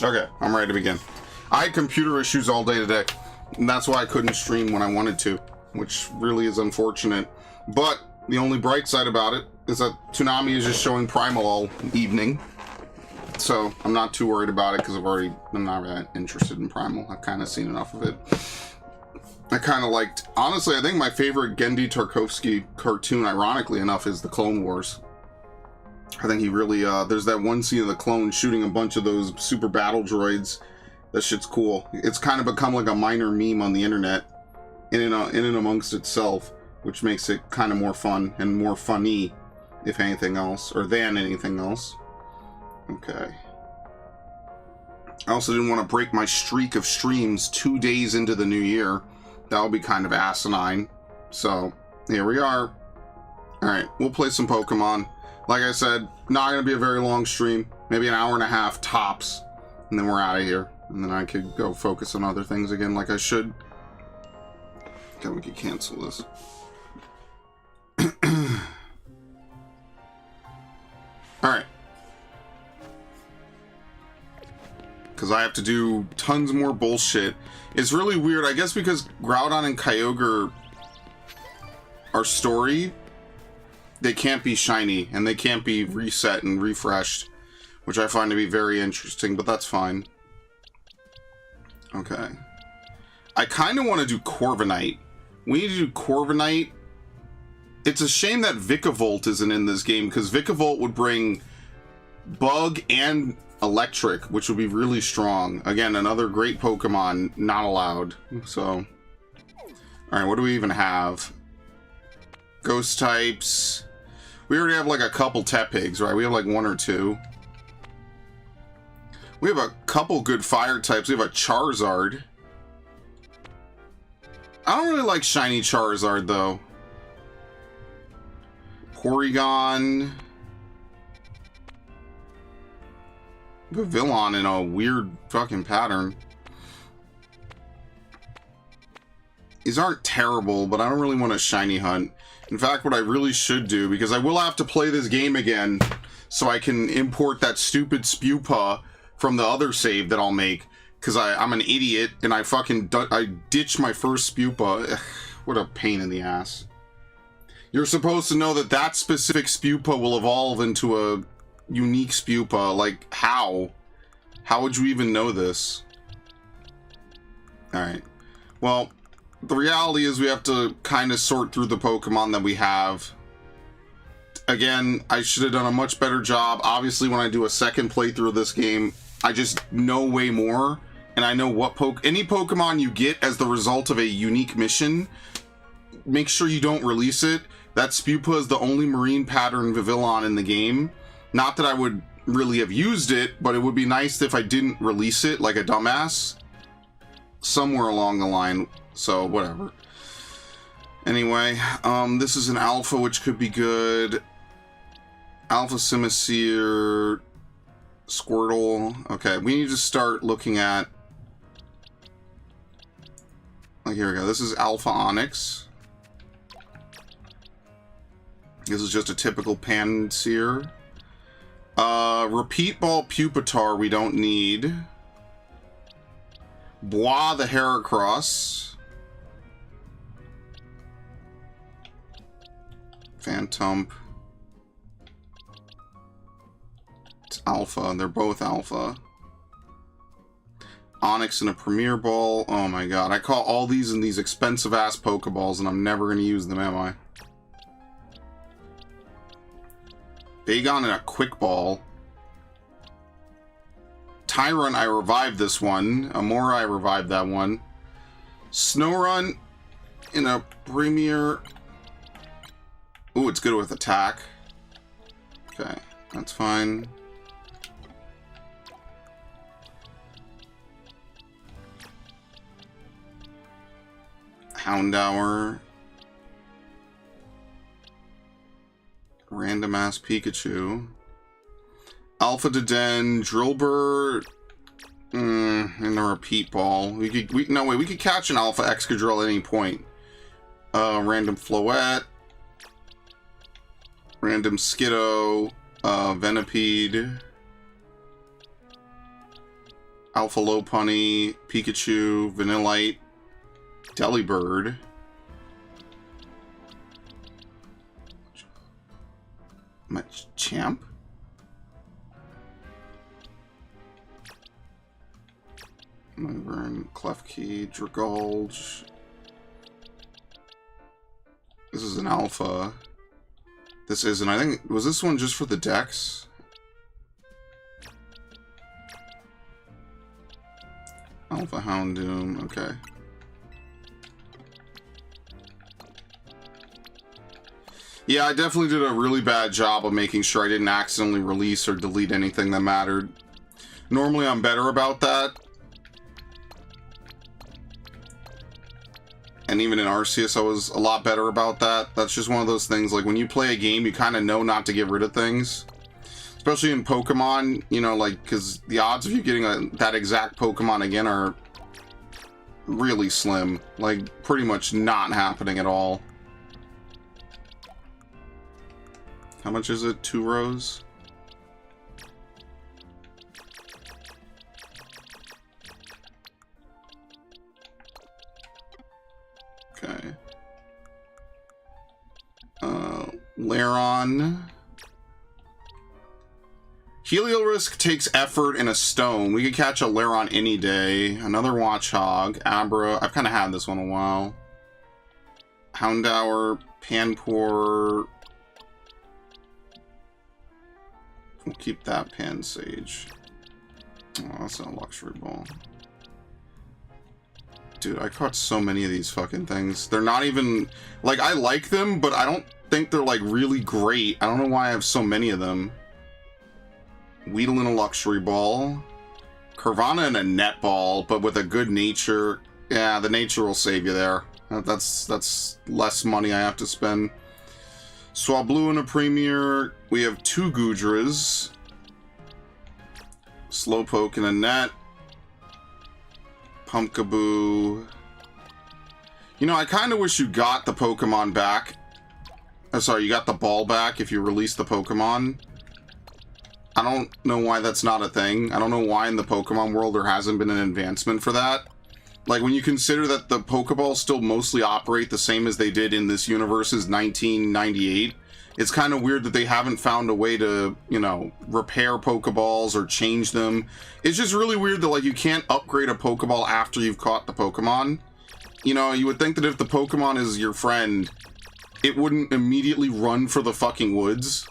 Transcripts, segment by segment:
Okay, I'm ready to begin. I had computer issues all day today, and that's why I couldn't stream when I wanted to, which really is unfortunate. But the only bright side about it is that Toonami is just showing Primal all evening, so I'm not too worried about it because I'm not really interested in Primal. I've kind of seen enough of it. I kind of liked, honestly, I think my favorite Gendy Tarkovsky cartoon, ironically enough, is the Clone Wars. I think he really, there's that one scene of the clone shooting a bunch of those super battle droids. That shit's cool. It's kind of become like a minor meme on the internet in and amongst itself, which makes it kind of more fun and more funny, if anything else, or than anything else. Okay. I also didn't want to break my streak of streams 2 days into the new year. That would be kind of asinine. So, here we are. Alright, we'll play some Pokemon. Like I said, not going to be a very long stream. Maybe an hour and a half tops. And then we're out of here. And then I could go focus on other things again like I should. Okay, we could cancel this. Alright. Because I have to do tons more bullshit. It's really weird, I guess because Groudon and Kyogre are story, they can't be shiny, and they can't be reset and refreshed, which I find to be very interesting, but that's fine. Okay. I kind of want to do Corviknight. We need to do Corviknight. It's a shame that Vikavolt isn't in this game, because Vikavolt would bring Bug and Electric, which would be really strong. Again, another great Pokemon, not allowed. So, alright, what do we even have? Ghost types. We already have like a couple Tepigs, right? We have like one or two. We have a couple good fire types. We have a Charizard. I don't really like shiny Charizard, though. Porygon. Vivillon in a weird fucking pattern. These aren't terrible, but I don't really want a shiny hunt. In fact, what I really should do, because I will have to play this game again, so I can import that stupid Spewpa from the other save that I'll make, because I'm an idiot, and I ditched my first Spewpa. Ugh, what a pain in the ass. You're supposed to know that that specific Spewpa will evolve into a unique Spewpa. Like, how? How would you even know this? Alright. Well, the reality is we have to kind of sort through the Pokemon that we have. Again, I should have done a much better job. Obviously, when I do a second playthrough of this game, I just know way more. And I know what any Pokemon you get as the result of a unique mission, make sure you don't release it. That Spewpa is the only marine pattern Vivillon in the game. Not that I would really have used it, but it would be nice if I didn't release it like a dumbass. Somewhere along the line. So, whatever. Anyway, this is an Alpha, which could be good. Alpha Simisear, Squirtle. Okay, we need to start looking at... Like, here we go. This is Alpha Onyx. This is just a typical Pansear. Repeat Ball Pupitar we don't need. Bois the Heracross. Phantump. It's Alpha. They're both Alpha. Onyx and a Premier Ball. Oh my god. I call all these in these expensive ass Pokeballs and I'm never going to use them, am I? Bagon and a Quick Ball. Tyrant, I revived this one. Amora, I revived that one. Snorunt in a Premier. Ooh, it's good with attack. Okay, that's fine. Houndour. Random ass Pikachu. Alpha Deden, Drillbur, and the Repeat Ball. We could catch an Alpha Excadrill at any point. Random Floette, random Skiddo, Venipede, Alpha Lopunny, Pikachu, Vanillite, Delibird. Champ? Wyvern, Klefki, Dragulge. This is an alpha. This isn't. I think, was this one just for the dex? Alpha Houndoom, okay. Yeah, I definitely did a really bad job of making sure I didn't accidentally release or delete anything that mattered. Normally I'm better about that. And even in Arceus I was a lot better about that. That's just one of those things, like when you play a game you kind of know not to get rid of things. Especially in Pokemon, you know, like, because the odds of you getting that exact Pokemon again are really slim. Like, pretty much not happening at all. How much is it? 2 rows? Okay. Lairon. Heliorisk takes effort in a stone. We could catch a Lairon any day. Another Watchog. Abra. I've kind of had this one a while. Houndour. Panpour. We'll keep that Pansage. Oh, that's not a luxury ball. Dude, I caught so many of these fucking things. They're not even... Like, I like them, but I don't think they're, like, really great. I don't know why I have so many of them. Weedle in a luxury ball. Carvana in a net ball, but with a good nature. Yeah, the nature will save you there. That's less money I have to spend. Swablu in a Premier. We have 2 Goodras. Slowpoke in a net. Pumpkaboo. You know, I kind of wish you got the Pokemon back. Oh, sorry, you got the ball back if you release the Pokemon. I don't know why that's not a thing. I don't know why in the Pokemon world there hasn't been an advancement for that. Like, when you consider that the Pokeballs still mostly operate the same as they did in this universe's 1998, it's kind of weird that they haven't found a way to, you know, repair Pokeballs or change them. It's just really weird that, like, you can't upgrade a Pokeball after you've caught the Pokemon. You know, you would think that if the Pokemon is your friend, it wouldn't immediately run for the fucking woods.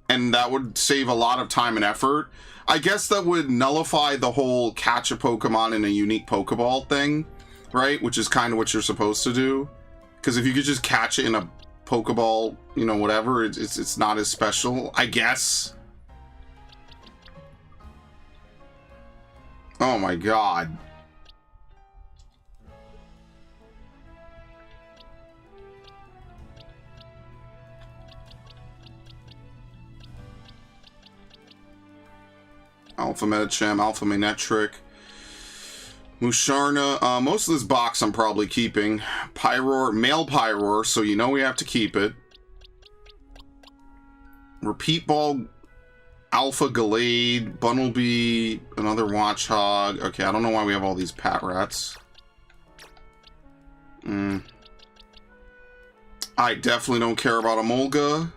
And that would save a lot of time and effort. I guess that would nullify the whole catch a Pokemon in a unique Pokeball thing, right? Which is kind of what you're supposed to do. Because if you could just catch it in a Pokeball, you know, whatever, it's not as special, I guess. Oh my god. Alpha Medicham, Alpha Manectric, Musharna. Most of this box I'm probably keeping. Pyroar, male Pyroar, so you know we have to keep it. Repeat Ball, Alpha Gallade, Bunnelby, another Watchog. Okay, I don't know why we have all these Patrats. I definitely don't care about Emolga.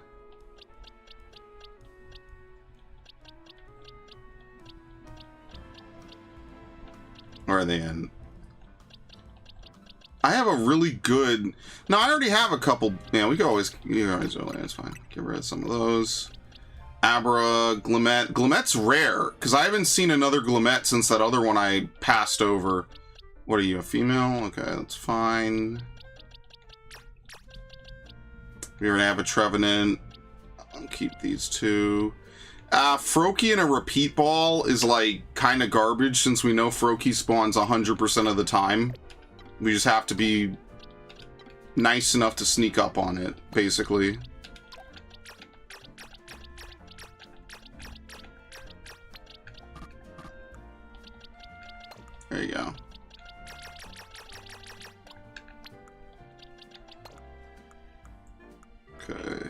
Where are they in? I have a really good... No, I already have a couple... Yeah, we can always... It's fine. Get rid of some of those. Abra, Glimmet. Glimmet's rare, because I haven't seen another Glimmet since that other one I passed over. What are you, a female? Okay, that's fine. We already have a Trevenant. I'll keep these two. Froakie in a repeat ball is, like, kind of garbage since we know Froakie spawns 100% of the time. We just have to be nice enough to sneak up on it, basically. There you go. Okay.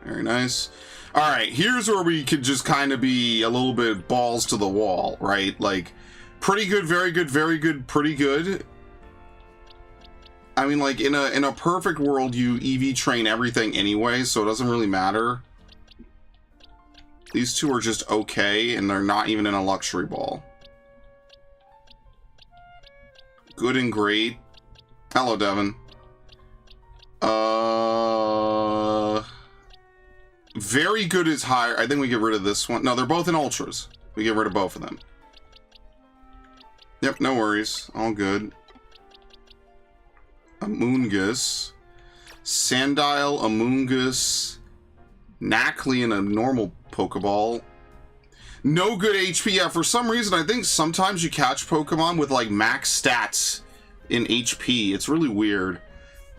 Very nice. All right, here's where we could just kind of be a little bit balls to the wall, right? Like, pretty good, very good, very good, pretty good. I mean, like, in a perfect world, you EV train everything anyway, so it doesn't really matter. These two are just okay, and they're not even in a luxury ball. Good and great. Hello, Devin. Very good is higher. I think we get rid of this one. No, they're both in ultras. We get rid of both of them. Yep, no worries. All good. Amoongus. Sandile, Amoongus. Knackley in a normal Pokeball. No good HP. Yeah, for some reason, I think sometimes you catch Pokemon with, like, max stats in HP. It's really weird.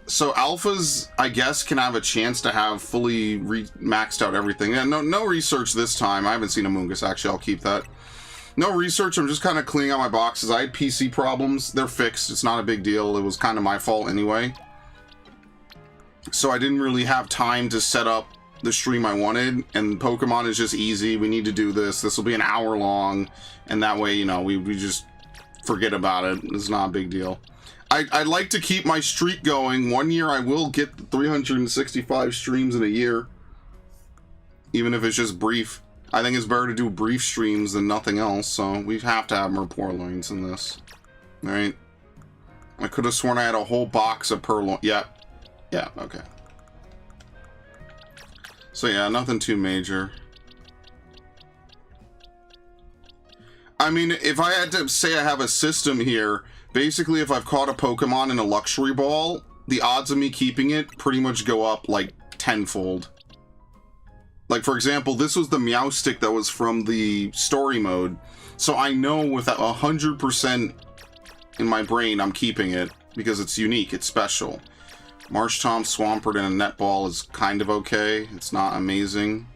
So alphas, I guess, can have a chance to have fully maxed out everything. Yeah, no research this time. I haven't seen Amoongus, actually. I'll keep that. No research. I'm just kind of cleaning out my boxes. I had PC problems. They're fixed. It's not a big deal. It was kind of my fault anyway. So I didn't really have time to set up the stream I wanted. And Pokemon is just easy. We need to do this. This will be an hour long. And that way, you know, we just forget about it. It's not a big deal. I'd like to keep my streak going. One year I will get 365 streams in a year. Even if it's just brief. I think it's better to do brief streams than nothing else. So we have to have more Purloins in this. Alright. I could have sworn I had a whole box of Purloin. Yep. Yeah, okay. So yeah, nothing too major. I mean, if I had to say I have a system here... Basically, if I've caught a Pokemon in a luxury ball, the odds of me keeping it pretty much go up like tenfold. Like, for example, this was the Meowstic that was from the story mode. So I know with 100% in my brain I'm keeping it because it's unique, it's special. Marshtomp, Swampert, and a Netball is kind of okay. It's not amazing.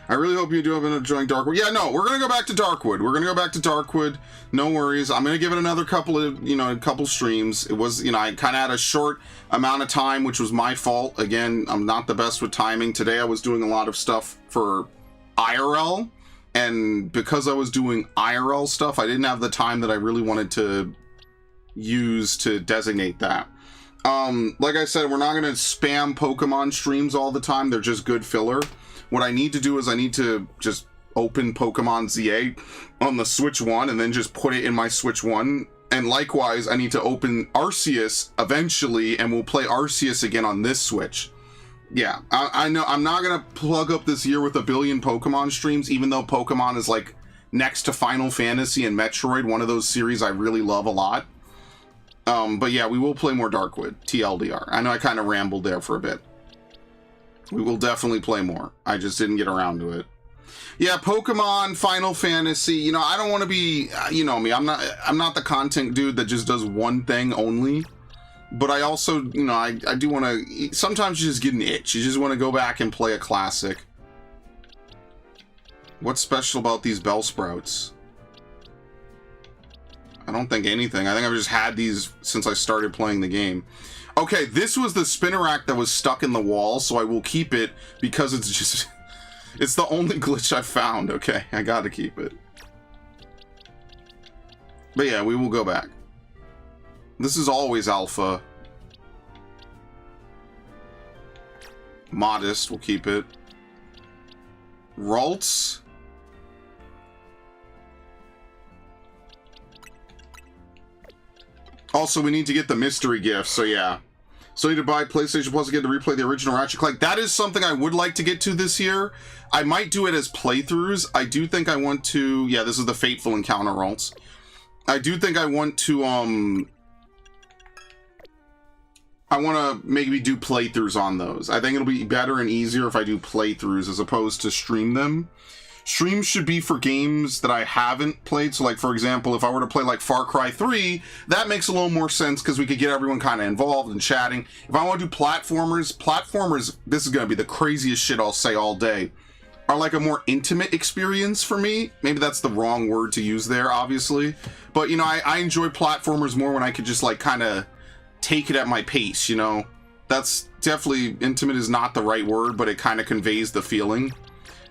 I really hope you do have been enjoying Darkwood. Yeah, no, we're going to go back to Darkwood. We're going to go back to Darkwood. No worries. I'm going to give it another couple of, a couple streams. It was, I kind of had a short amount of time, which was my fault. Again, I'm not the best with timing. Today I was doing a lot of stuff for IRL. And because I was doing IRL stuff, I didn't have the time that I really wanted to use to designate that. Like I said, we're not going to spam Pokemon streams all the time. They're just good filler. What I need to do is I need to just open Pokemon ZA on the Switch 1 and then just put it in my Switch 1. And likewise, I need to open Arceus eventually, and we'll play Arceus again on this Switch. Yeah, I know I'm not going to plug up this year with 1 billion Pokemon streams, even though Pokemon is like next to Final Fantasy and Metroid, one of those series I really love a lot. But yeah, we will play more Darkwood, TLDR. I know I kind of rambled there for a bit. We will definitely play more. I just didn't get around to it. Yeah, Pokemon, Final Fantasy, I don't want to be, you know me, I'm not the content dude that just does one thing only. But I also, I do want to, sometimes you just get an itch. You just want to go back and play a classic. What's special about these Bellsprouts? I don't think anything. I think I've just had these since I started playing the game. Okay, this was the Spinnerack that was stuck in the wall, so I will keep it because it's just... It's the only glitch I've found, okay? I gotta keep it. But yeah, we will go back. This is always alpha. Modest, we'll keep it. Ralts. Also, we need to get the mystery gift, so yeah. So you need to buy PlayStation Plus to get to replay the original Ratchet & Clank. That is something I would like to get to this year. I might do it as playthroughs. I do think I want to... Yeah, this is the Fateful Encounter Ralts. I do think I want to, I want to maybe do playthroughs on those. I think it'll be better and easier if I do playthroughs as opposed to stream them. Streams should be for games that I haven't played. So, like, for example, if I were to play, like, Far Cry 3, that makes a little more sense because we could get everyone kind of involved and chatting. If I want to do platformers, this is going to be the craziest shit I'll say all day, are like a more intimate experience for me. Maybe that's the wrong word to use there, obviously. But, I enjoy platformers more when I could just, like, kind of take it at my pace, That's definitely, intimate is not the right word, but it kind of conveys the feeling.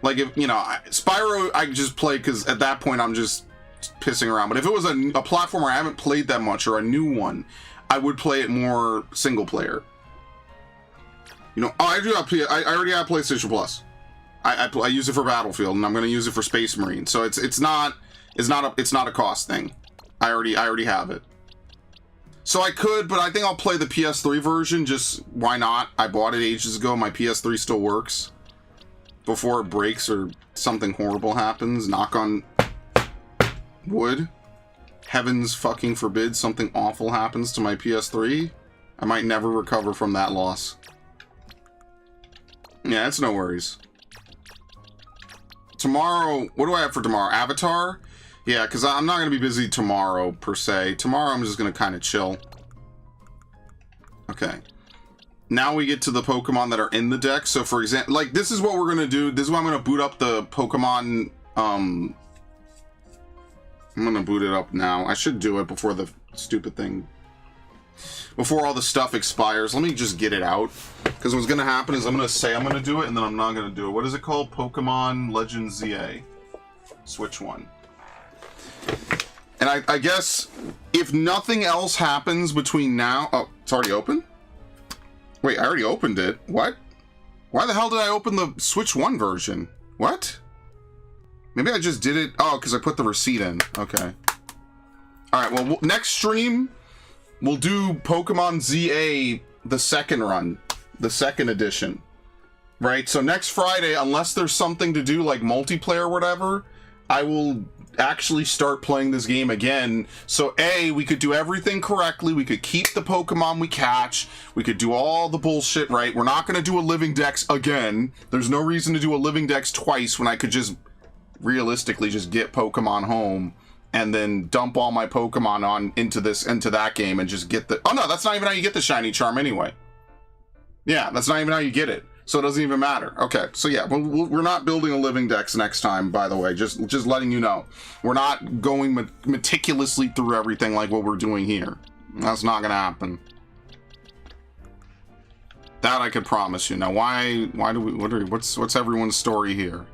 Like, if, you know, Spyro, I just play because at that point I'm just pissing around. But if it was a platformer I haven't played that much, or a new one, I would play it more single player. You know, I already have PlayStation Plus. I use it for Battlefield, and I'm going to use it for Space Marine. So it's not a cost thing. I already have it. So I could, but I think I'll play the PS3 version. Just why not? I bought it ages ago. My PS3 still works. Before it breaks or something horrible happens, knock on wood. Heavens fucking forbid something awful happens to my PS3. I might never recover from that loss. Yeah, it's no worries. Tomorrow, what do I have for tomorrow? Avatar? Yeah, because I'm not going to be busy tomorrow, per se. Tomorrow, I'm just going to kind of chill. Okay. Now we get to the Pokemon that are in the deck. So, for example, like, this is what we're going to do. This is why I'm going to boot up the Pokemon, I'm going to boot it up now. I should do it before the stupid thing, before all the stuff expires. Let me just get it out. Because what's going to happen is I'm going to say I'm going to do it, and then I'm not going to do it. What is it called? Pokemon Legends ZA. Switch 1. And I guess if nothing else happens between now... Oh, it's already open? Wait, I already opened it. What? Why the hell did I open the Switch 1 version? What? Maybe I just did it... Oh, because I put the receipt in. Okay. Alright, well, next stream, we'll do Pokemon ZA, the second run. The second edition. Right? So next Friday, unless there's something to do, like multiplayer or whatever, I will actually start playing this game again. So A, we could do everything correctly. We could keep the Pokemon we catch. We could do all the bullshit right. We're not going to do a living dex again. There's no reason to do a living dex twice when I could just realistically just get Pokemon home and then dump all my Pokemon into that game and just get the... Oh no, that's not even how you get the shiny charm anyway. Yeah, that's not even how you get it. So it doesn't even matter. Okay, so yeah, we're not building a living dex next time, by the way. Just letting you know. We're not going meticulously through everything like what we're doing here. That's not gonna happen. That I could promise you. Now, why do we... What's everyone's story here?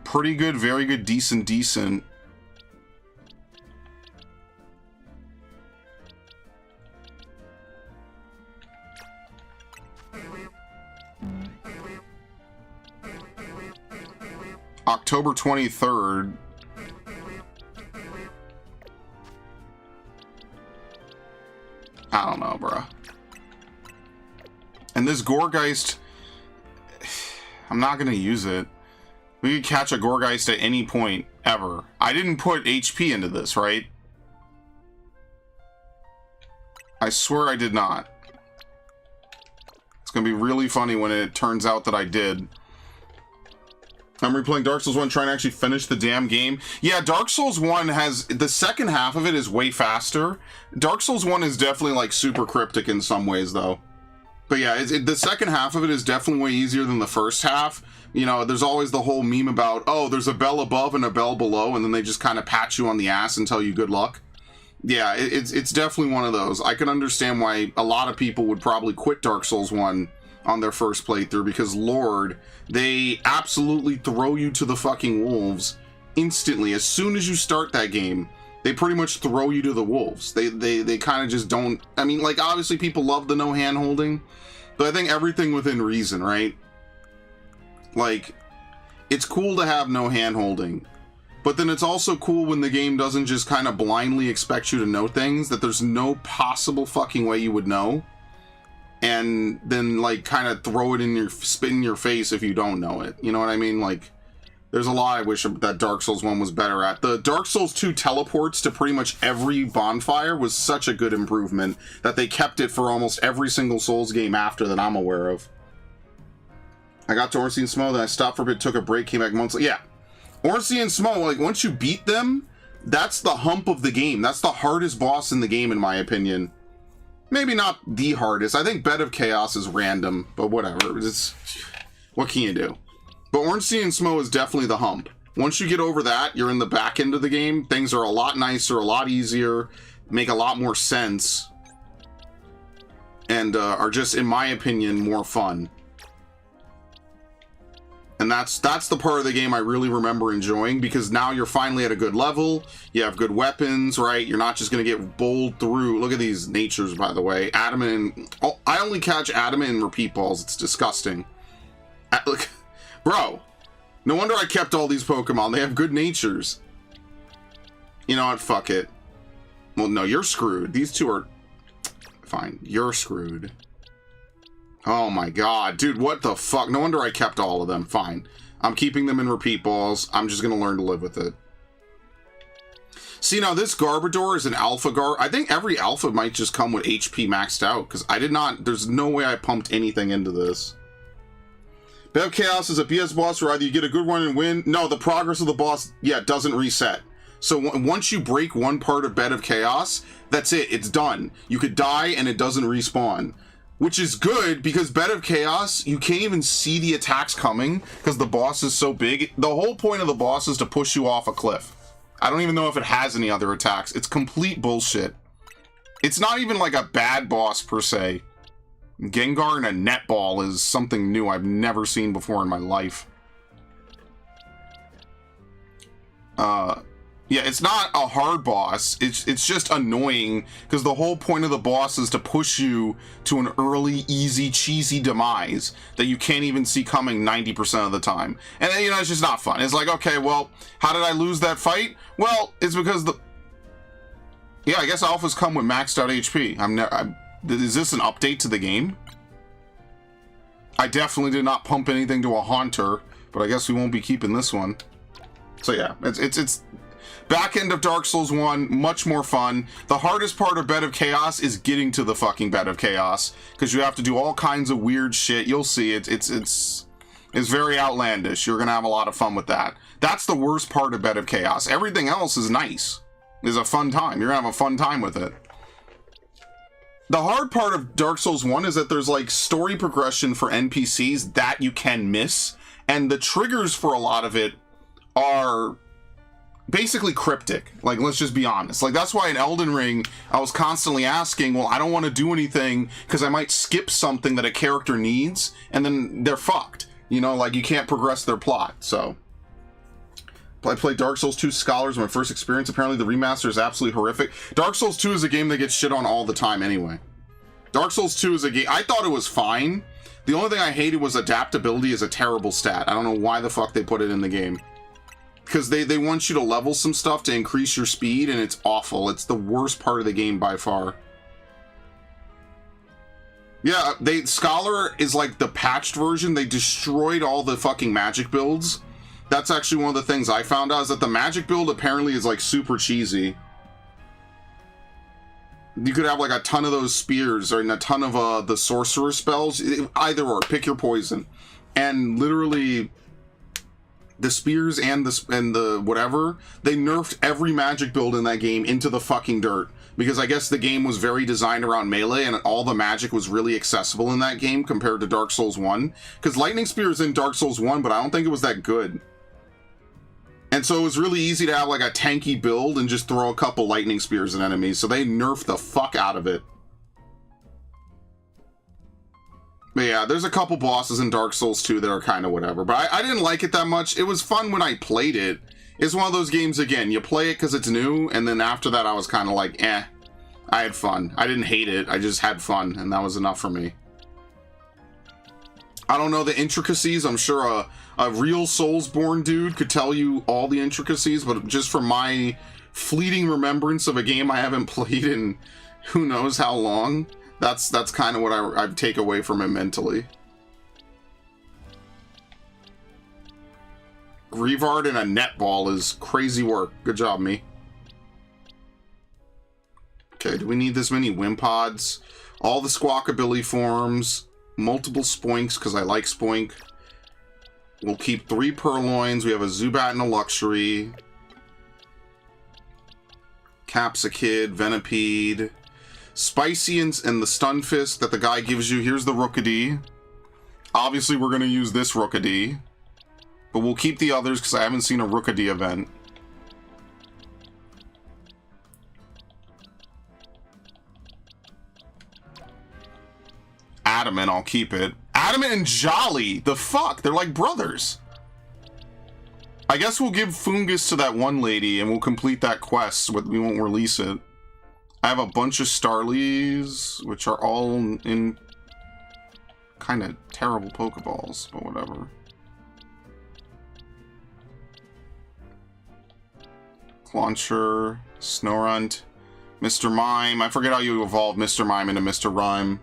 Pretty good, very good, decent. October 23rd. I don't know, bruh. And this Gourgeist, I'm not gonna use it. We could catch a Gourgeist at any point, ever. I didn't put HP into this, right? I swear I did not. It's gonna be really funny when it turns out that I did. I'm replaying Dark Souls 1, trying to actually finish the damn game. Yeah, Dark Souls 1 has... The second half of it is way faster. Dark Souls 1 is definitely, like, super cryptic in some ways, though. But yeah, the second half of it is definitely way easier than the first half. You know, there's always the whole meme about, oh, there's a bell above and a bell below, and then they just kind of pat you on the ass and tell you good luck. Yeah, it's definitely one of those. I can understand why a lot of people would probably quit Dark Souls 1 on their first playthrough, because Lord, they absolutely throw you to the fucking wolves instantly. As soon as you start that game, they pretty much throw you to the wolves. They kind of just don't... I mean, like, obviously people love the no hand-holding, but I think everything within reason, right? Like, it's cool to have no hand-holding, but then it's also cool when the game doesn't just kind of blindly expect you to know things that there's no possible fucking way you would know, and then, like, kind of throw it spit in your face if you don't know it. You know what I mean? Like, there's a lot I wish that Dark Souls 1 was better at. The Dark Souls 2 teleports to pretty much every bonfire was such a good improvement that they kept it for almost every single Souls game after that I'm aware of. I got to Ornstein and Smo, then I stopped for a bit, took a break, came back months later. Yeah. Ornstein and Smo, like, once you beat them, that's the hump of the game. That's the hardest boss in the game, in my opinion. Maybe not the hardest. I think Bed of Chaos is random, but whatever. What can you do? But Ornstein and Smo is definitely the hump. Once you get over that, you're in the back end of the game. Things are a lot nicer, a lot easier, make a lot more sense. and are just, in my opinion, more fun. And that's the part of the game I really remember enjoying, because now you're finally at a good level, you have good weapons, right? You're not just going to get bowled through. Look at these natures, by the way. Adamant, oh, I only catch adamant and repeat balls. It's disgusting. Look, bro, no wonder I kept all these Pokemon. They have good natures. You know what? Fuck it. Well, no, you're screwed. These two are... Fine, you're screwed. Oh my god, dude, what the fuck? No wonder I kept all of them. Fine. I'm keeping them in repeat balls. I'm just gonna learn to live with it. See, now this Garbodor is an Alpha I think every Alpha might just come with HP maxed out, because I did not... There's no way I pumped anything into this. Bed of Chaos is a BS boss where either you get a good one and win... No, the progress of the boss, yeah, doesn't reset. So once you break one part of Bed of Chaos, that's it. It's done. You could die and it doesn't respawn. Which is good, because Bed of Chaos, you can't even see the attacks coming because the boss is so big. The whole point of the boss is to push you off a cliff. I don't even know if it has any other attacks. It's complete bullshit. It's not even like a bad boss per se. Gengar and a netball is something new I've never seen before in my life. Yeah, it's not a hard boss. It's just annoying, because the whole point of the boss is to push you to an early, easy, cheesy demise that you can't even see coming 90% of the time. And then, you know, it's just not fun. It's like, okay, well, how did I lose that fight? Well, it's because the... Yeah, I guess alphas come with maxed out HP. Is this an update to the game? I definitely did not pump anything to a Haunter, but I guess we won't be keeping this one. So yeah, it's back end of Dark Souls 1, much more fun. The hardest part of Bed of Chaos is getting to the fucking Bed of Chaos, because you have to do all kinds of weird shit. You'll see it. It's very outlandish. You're gonna have a lot of fun with that. That's the worst part of Bed of Chaos. Everything else is nice. Is a fun time. You're gonna have a fun time with it. The hard part of Dark Souls 1 is that there's like story progression for NPCs that you can miss, and the triggers for a lot of it are basically cryptic. Like, let's just be honest. Like, that's why in Elden Ring, I was constantly asking, well, I don't want to do anything because I might skip something that a character needs, and then they're fucked. You know, like, you can't progress their plot, so. I played Dark Souls 2 Scholars, my first experience. Apparently the remaster is absolutely horrific. Dark Souls 2 is a game that gets shit on all the time anyway. Dark Souls 2 is a game... I thought it was fine. The only thing I hated was adaptability is a terrible stat. I don't know why the fuck they put it in the game. Because they want you to level some stuff to increase your speed, and it's awful. It's the worst part of the game by far. Yeah, Scholar is like the patched version. They destroyed all the fucking magic builds. That's actually one of the things I found out, is that the magic build apparently is like super cheesy. You could have like a ton of those spears or a ton of the sorcerer spells. Either or, pick your poison. And literally... the spears and the whatever, they nerfed every magic build in that game into the fucking dirt. Because I guess the game was very designed around melee, and all the magic was really accessible in that game compared to Dark Souls 1. Because Lightning Spear is in Dark Souls 1, but I don't think it was that good. And so it was really easy to have like a tanky build and just throw a couple Lightning Spears at enemies, so they nerfed the fuck out of it. But yeah, there's a couple bosses in Dark Souls 2 that are kind of whatever. But I didn't like it that much. It was fun when I played it. It's one of those games, again, you play it because it's new, and then after that I was kind of like, eh. I had fun. I didn't hate it. I just had fun, and that was enough for me. I don't know the intricacies. I'm sure a real Soulsborne dude could tell you all the intricacies, but just from my fleeting remembrance of a game I haven't played in who knows how long... That's kind of what I take away from it mentally. Grievard and a netball is crazy work. Good job, me. Okay, do we need this many Wimpods? All the Squawkabilly forms. Multiple Spoinks, because I like Spoink. We'll keep 3 Purloins. We have a Zubat and a Luxury. Capsakid, Venipede... Spicy and the Stunfisk that the guy gives you. Here's the Rookidee. Obviously, we're going to use this Rookidee. But we'll keep the others because I haven't seen a Rookidee event. Adamant, I'll keep it. Adamant and Jolly! The fuck? They're like brothers. I guess we'll give Fungus to that one lady and we'll complete that quest, but we won't release it. I have a bunch of Starlies, which are all in kind of terrible Pokeballs, but whatever. Launcher, Snorunt, Mr. Mime. I forget how you evolve Mr. Mime into Mr. Rhyme.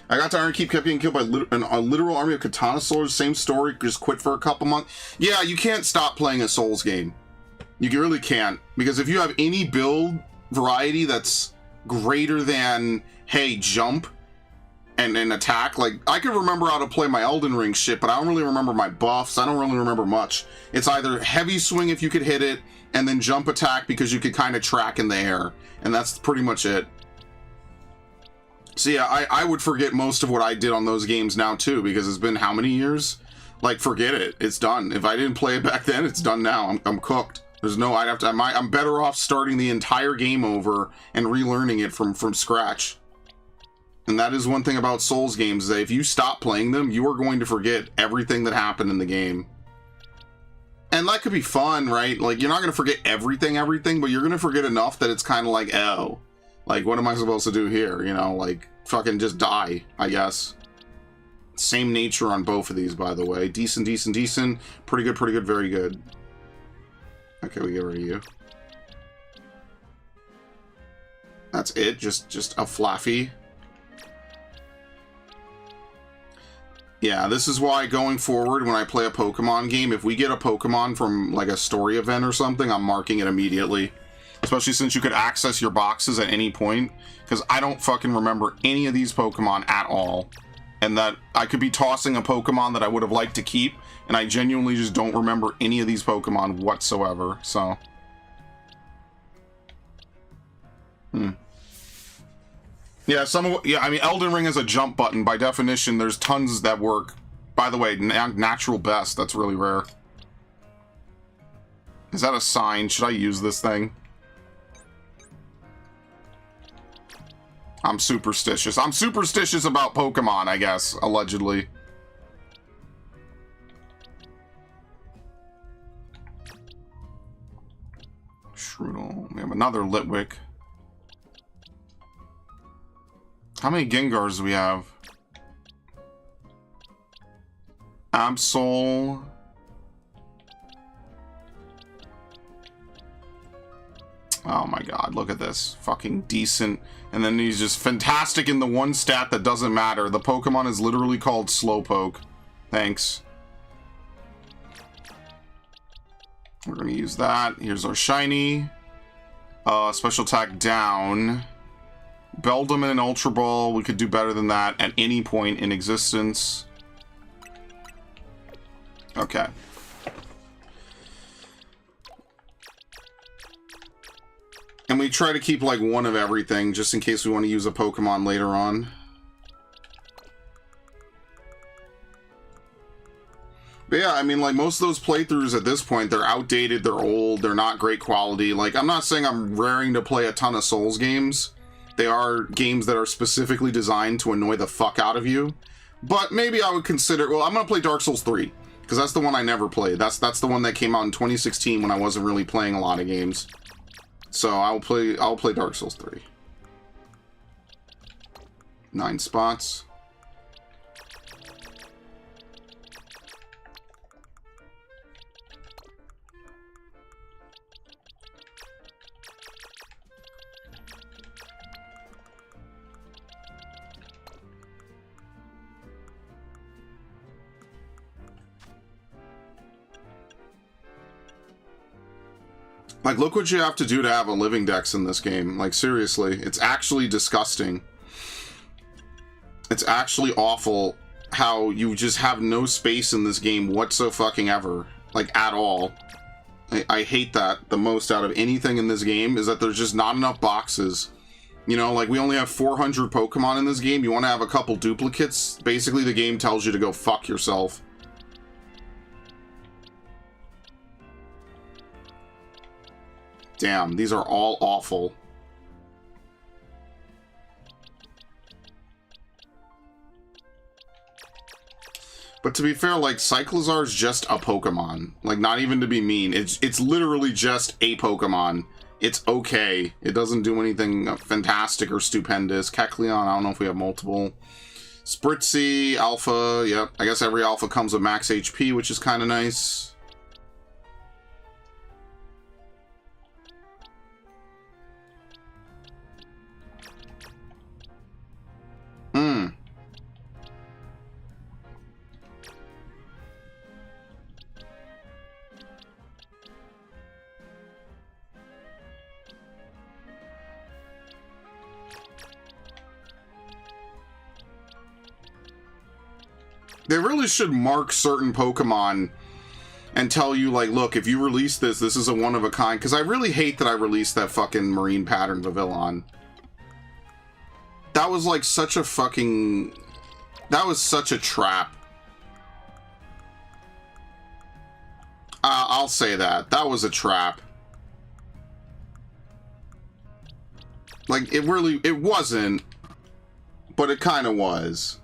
I got to Iron Keep, kept getting killed by a literal army of Katana Swords. Same story, just quit for a couple months. Yeah, you can't stop playing a Souls game. You really can't. Because if you have any build variety that's greater than, hey, jump and attack, like, I can remember how to play my Elden Ring shit, but I don't really remember my buffs. I don't really remember much. It's either heavy swing if you could hit it, and then jump attack because you could kind of track in the air. And that's pretty much it. So yeah, I would forget most of what I did on those games now too, because it's been how many years? Like, forget it. It's done. If I didn't play it back then, it's done now. I'm cooked. There's no, I'm better off starting the entire game over and relearning it from scratch. And that is one thing about Souls games, that if you stop playing them, you are going to forget everything that happened in the game. And that could be fun, right? Like, you're not going to forget everything, but you're going to forget enough that it's kind of like, oh, like, what am I supposed to do here? You know, like, fucking just die, I guess. Same nature on both of these, by the way. Decent, decent, decent. Pretty good, very good. Okay, we get rid of you. That's it, just a Flaffy. Yeah, this is why going forward, when I play a Pokemon game, if we get a Pokemon from, like, a story event or something, I'm marking it immediately. Especially since you could access your boxes at any point. Because I don't fucking remember any of these Pokemon at all. And that I could be tossing a Pokemon that I would have liked to keep, and I genuinely just don't remember any of these Pokemon whatsoever, so. Yeah, I mean, Elden Ring is a jump button. By definition, there's tons that work. By the way, natural best, that's really rare. Is that a sign? Should I use this thing? I'm superstitious. I'm superstitious about Pokemon, I guess, allegedly. Shroodle. We have another Litwick. How many Gengars do we have? Absol. Oh my god, look at this. Fucking decent. And then he's just fantastic in the one stat that doesn't matter. The Pokemon is literally called Slowpoke. Thanks. We're gonna use that. Here's our shiny. Special attack down. Beldum and Ultra Ball. We could do better than that at any point in existence. Okay. And we try to keep, like, one of everything, just in case we want to use a Pokemon later on. But yeah, I mean, like, most of those playthroughs at this point, they're outdated, they're old, they're not great quality. Like, I'm not saying I'm raring to play a ton of Souls games. They are games that are specifically designed to annoy the fuck out of you. But maybe I would consider... Well, I'm going to play Dark Souls 3, because that's the one I never played. That's the one that came out in 2016 when I wasn't really playing a lot of games. So I'll play Dark Souls 3. 9 spots. Like, look what you have to do to have a living dex in this game. Like, seriously. It's actually disgusting. It's actually awful how you just have no space in this game whatsoever. Like, at all. I hate that the most out of anything in this game, is that there's just not enough boxes. You know, like, we only have 400 Pokemon in this game. You want to have a couple duplicates? Basically, the game tells you to go fuck yourself. Damn, these are all awful. But to be fair, like, Cyclizar's just a Pokemon. Like, not even to be mean. It's literally just a Pokemon. It's okay. It doesn't do anything fantastic or stupendous. Kecleon, I don't know if we have multiple. Spritzy, Alpha, yep. I guess every Alpha comes with max HP, which is kind of nice. They really should mark certain Pokemon and tell you, like, look, if you release this, this is a one-of-a-kind. Because I really hate that I released that fucking Marine Pattern Vivillon. That was, like, such a fucking... That was such a trap. I'll say that. That was a trap. Like, it really... It wasn't, but it kind of was.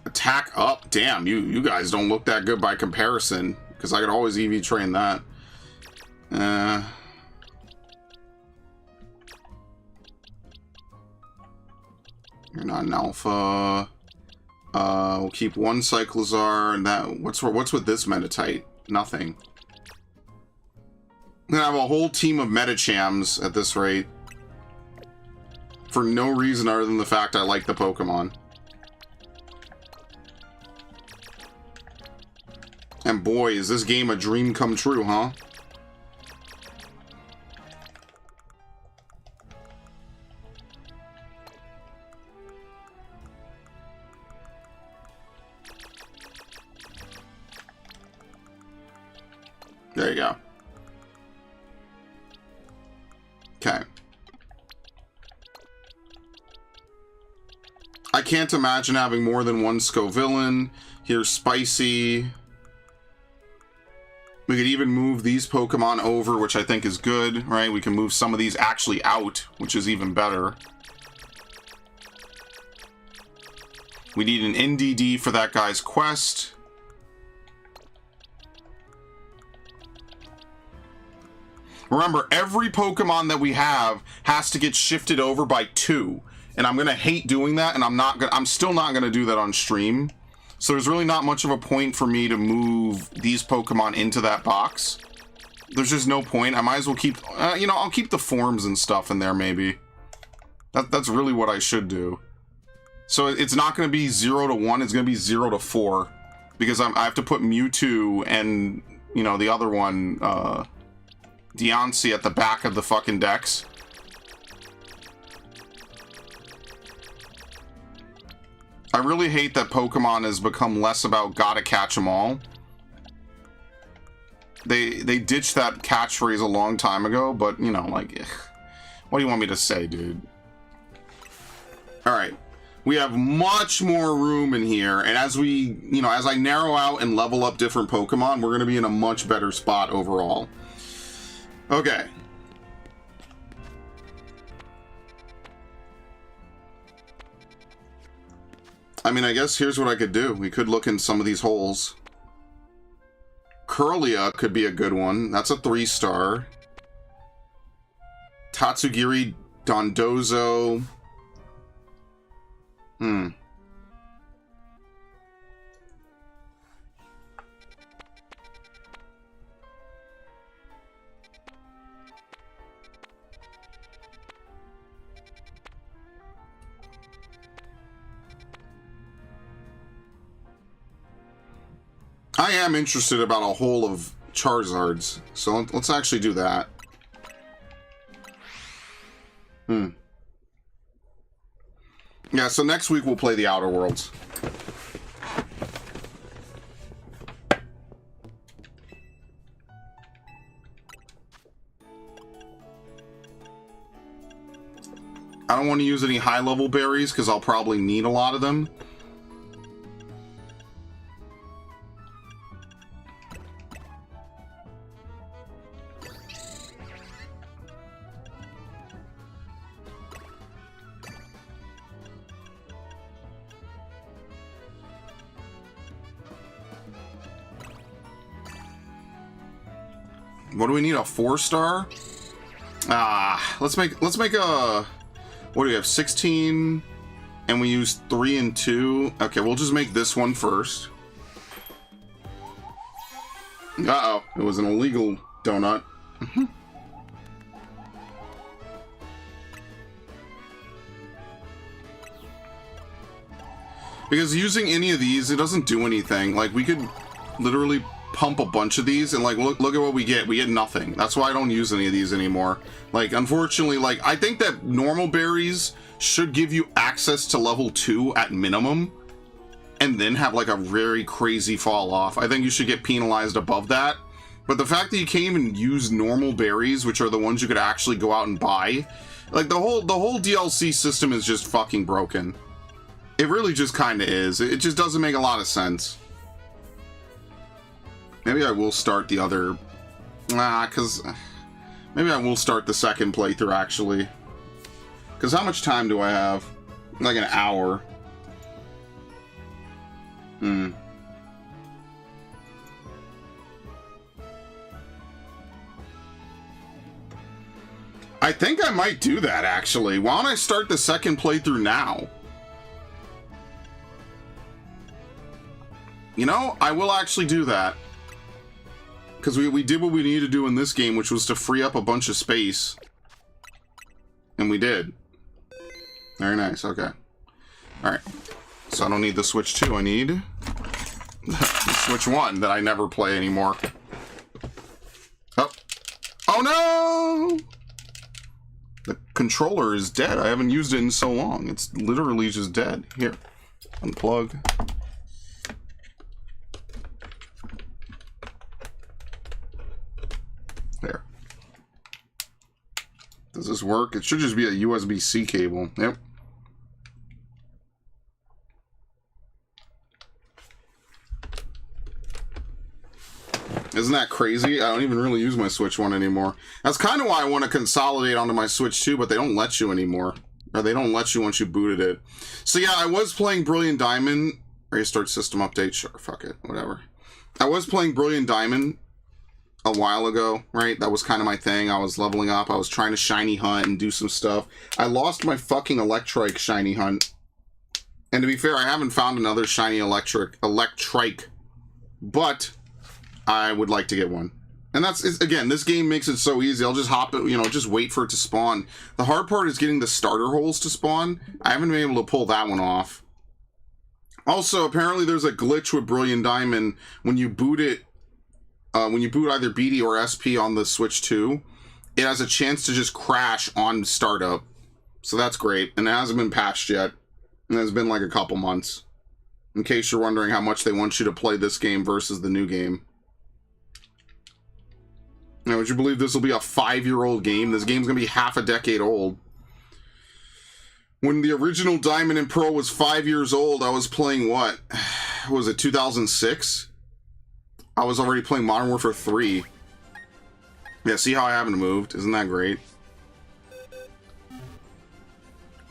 Attack up? Damn, you guys don't look that good by comparison. Because I could always EV train that. You're not an alpha. We'll keep one Cyclizar, and that... What's with this Meditite? Nothing. I'm gonna have a whole team of Medichams at this rate. For no reason other than the fact I like the Pokemon. And boy, is this game a dream come true, huh? There you go. Okay. I can't imagine having more than one Scovillain. Here's Spicy. We could even move these Pokemon over, which I think is good, right? We can move some of these actually out, which is even better. We need an NDD for that guy's quest. Remember, every Pokemon that we have has to get shifted over by 2. And I'm gonna hate doing that, and I'm still not gonna do that on stream. So there's really not much of a point for me to move these Pokemon into that box. There's just no point. I might as well keep, you know, I'll keep the forms and stuff in there maybe. That's really what I should do. So it's not going to be 0 to 1, it's going to be 0 to 4. Because I have to put Mewtwo and, you know, the other one, Deontay at the back of the fucking decks. I really hate that Pokemon has become less about gotta catch 'em all. They ditched that catchphrase a long time ago, but, you know, like, ugh. What do you want me to say, dude? Alright. We have much more room in here, and as we, you know, as I narrow out and level up different Pokemon, we're going to be in a much better spot overall. Okay. I mean, I guess here's what I could do. We could look in some of these holes. Curlia could be a good one. That's a 3-star. Tatsugiri Dondozo. I am interested about a hole of Charizards, so let's actually do that. Yeah, so next week we'll play the Outer Worlds. I don't want to use any high-level berries because I'll probably need a lot of them. What do we need? A 4-star? Let's make a... What do we have? 16, and we use 3 and 2. Okay, we'll just make this one first. Uh-oh, it was an illegal donut. Because using any of these, it doesn't do anything. Like, we could literally pump a bunch of these, and like, look at what we get. We get nothing. That's why I don't use any of these anymore. Like, unfortunately, like, I think that normal berries should give you access to level 2 at minimum, and then have like a very crazy fall off. I think you should get penalized above that. But the fact that you can't even use normal berries, which are the ones you could actually go out and buy, like, the whole DLC system is just fucking broken. It really just kind of is. It just doesn't make a lot of sense. Maybe I will start the other... because... Maybe I will start the second playthrough, actually. Because how much time do I have? Like an hour. I think I might do that, actually. Why don't I start the second playthrough now? You know, I will actually do that. Because we did what we needed to do in this game, which was to free up a bunch of space. And we did. Very nice, okay. Alright. So I don't need the Switch 2, I need the Switch 1 that I never play anymore. Oh. Oh no! The controller is dead. I haven't used it in so long. It's literally just dead. Here. Unplug. There. Does this work? It should just be a USB-C cable. Yep. Isn't that crazy? I don't even really use my Switch 1 anymore. That's kind of why I want to consolidate onto my Switch 2, but they don't let you anymore. Or they don't let you once you booted it. So yeah, I was playing Brilliant Diamond. Restart system update. Sure, fuck it. Whatever. I was playing Brilliant Diamond a while ago, right? That was kind of my thing. I was leveling up. I was trying to shiny hunt and do some stuff. I lost my fucking Electrike shiny hunt. And to be fair, I haven't found another shiny Electrike. But I would like to get one. And again, this game makes it so easy. I'll just hop it, you know, just wait for it to spawn. The hard part is getting the starter holes to spawn. I haven't been able to pull that one off. Also, apparently there's a glitch with Brilliant Diamond when you boot it. When you boot either BD or SP on the Switch 2, it has a chance to just crash on startup. So that's great. And it hasn't been patched yet. And it's been like a couple months. In case you're wondering how much they want you to play this game versus the new game. Now, would you believe this will be a 5-year-old game? This game's going to be half a decade old. When the original Diamond and Pearl was 5 years old, I was playing what? Was it 2006? I was already playing Modern Warfare 3. Yeah, see how I haven't moved? Isn't that great?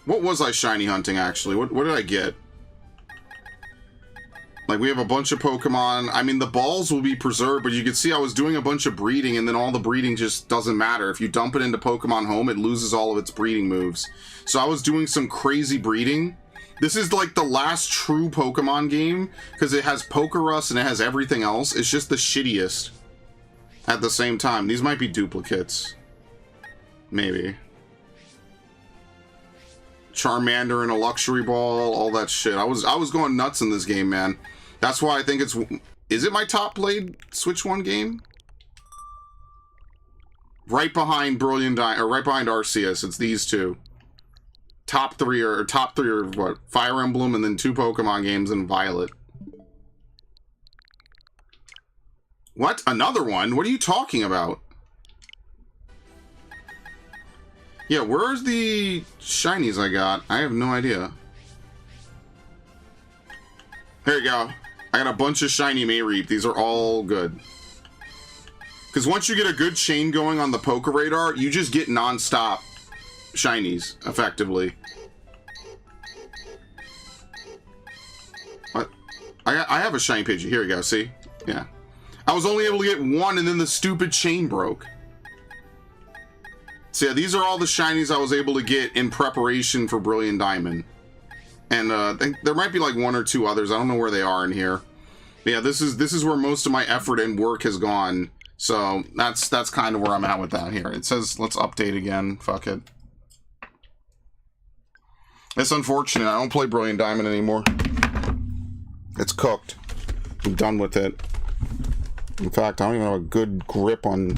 What was I shiny hunting, actually? What did I get? Like, we have a bunch of Pokemon. I mean, the balls will be preserved, but you can see I was doing a bunch of breeding, and then all the breeding just doesn't matter. If you dump it into Pokemon Home, it loses all of its breeding moves. So I was doing some crazy breeding. This is like the last true Pokemon game, because it has Pokerus and it has everything else. It's just the shittiest at the same time. These might be duplicates. Maybe. Charmander and a Luxury Ball, all that shit. I was going nuts in this game, man. That's why I think it's... Is it my top played Switch 1 game? Right behind Brilliant Diamond, or right behind Arceus. It's these two. Top three are what? Fire Emblem and then 2 Pokemon games and Violet. What? Another one? What are you talking about? Yeah, where's the shinies I got? I have no idea. There you go. I got a bunch of shiny Mayreep. These are all good. Because once you get a good chain going on the Poke Radar, you just get non-stop shinies, effectively. What? I have a shiny Pidgey. Here we go, see? Yeah. I was only able to get one, and then the stupid chain broke. So yeah, these are all the shinies I was able to get in preparation for Brilliant Diamond. And I think there might be like one or two others. I don't know where they are in here. But yeah, this is where most of my effort and work has gone. So that's kind of where I'm at with that here. It says let's update again. Fuck it. It's unfortunate. I don't play Brilliant Diamond anymore. It's cooked. I'm done with it. In fact, I don't even have a good grip on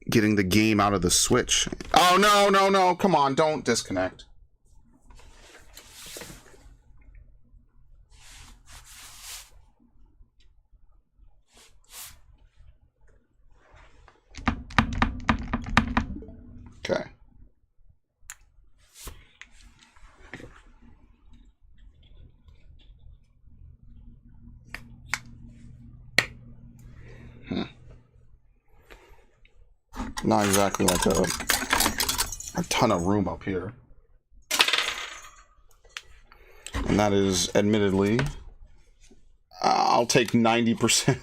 getting the game out of the Switch. Oh, no. Come on, don't disconnect. Okay. Not exactly like a ton of room up here. And that is, admittedly, I'll take 90%.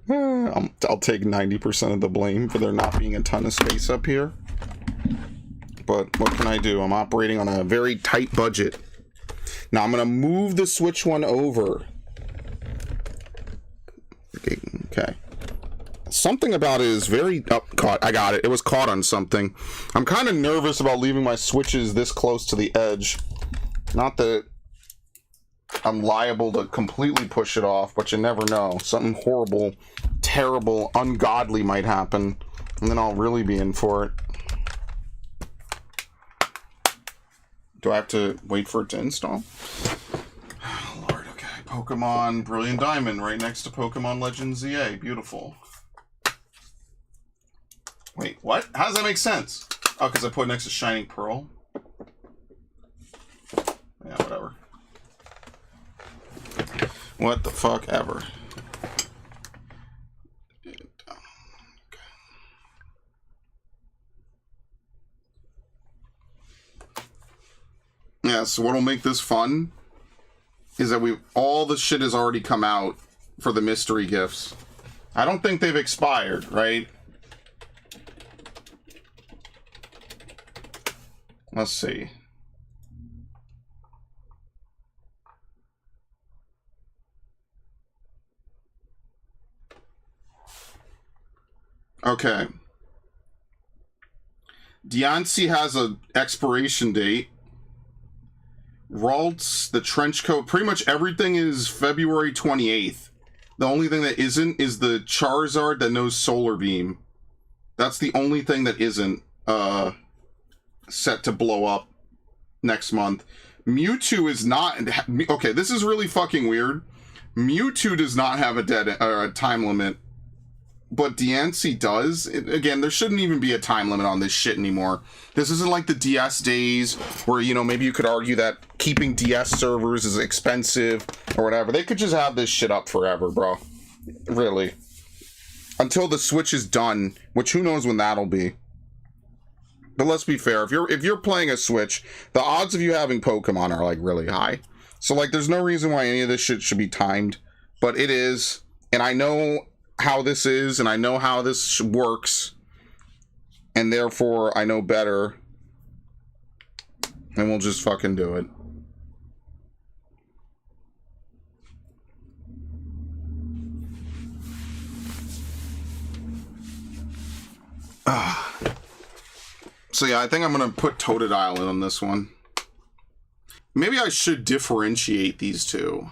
I'll take 90% of the blame for there not being a ton of space up here. But what can I do? I'm operating on a very tight budget. Now I'm going to move the Switch one over. Okay. Something about it is very... Oh, caught. I got it. It was caught on something. I'm kind of nervous about leaving my Switches this close to the edge. Not that I'm liable to completely push it off, but you never know. Something horrible, terrible, ungodly might happen, and then I'll really be in for it. Do I have to wait for it to install? Oh, Lord, okay. Pokemon Brilliant Diamond right next to Pokemon Legends ZA. Beautiful. Wait, what? How does that make sense? Oh, because I put it next to Shining Pearl? Yeah, whatever. What the fuck ever. Yeah, so what'll make this fun is that all the shit has already come out for the mystery gifts. I don't think they've expired, right? Let's see. Okay. Diancie has an expiration date. Ralts, the trench coat, pretty much everything is February 28th. The only thing that isn't is the Charizard that knows Solar Beam. That's the only thing that isn't set to blow up next month. Mewtwo is not... Okay, this is really fucking weird. Mewtwo does not have a time limit, but Diancie does. Again, there shouldn't even be a time limit on this shit anymore. This isn't like the DS days where, you know, maybe you could argue that keeping DS servers is expensive or whatever. They could just have this shit up forever, bro. Really. Until the Switch is done, which who knows when that'll be. But let's be fair, if you're playing a Switch, the odds of you having Pokemon are like really high. So like there's no reason why any of this shit should be timed, but it is, and I know how this is, and I know how this works, and therefore I know better, and we'll just fucking do it. So yeah, I think I'm gonna put Totodile in on this one. Maybe I should differentiate these two.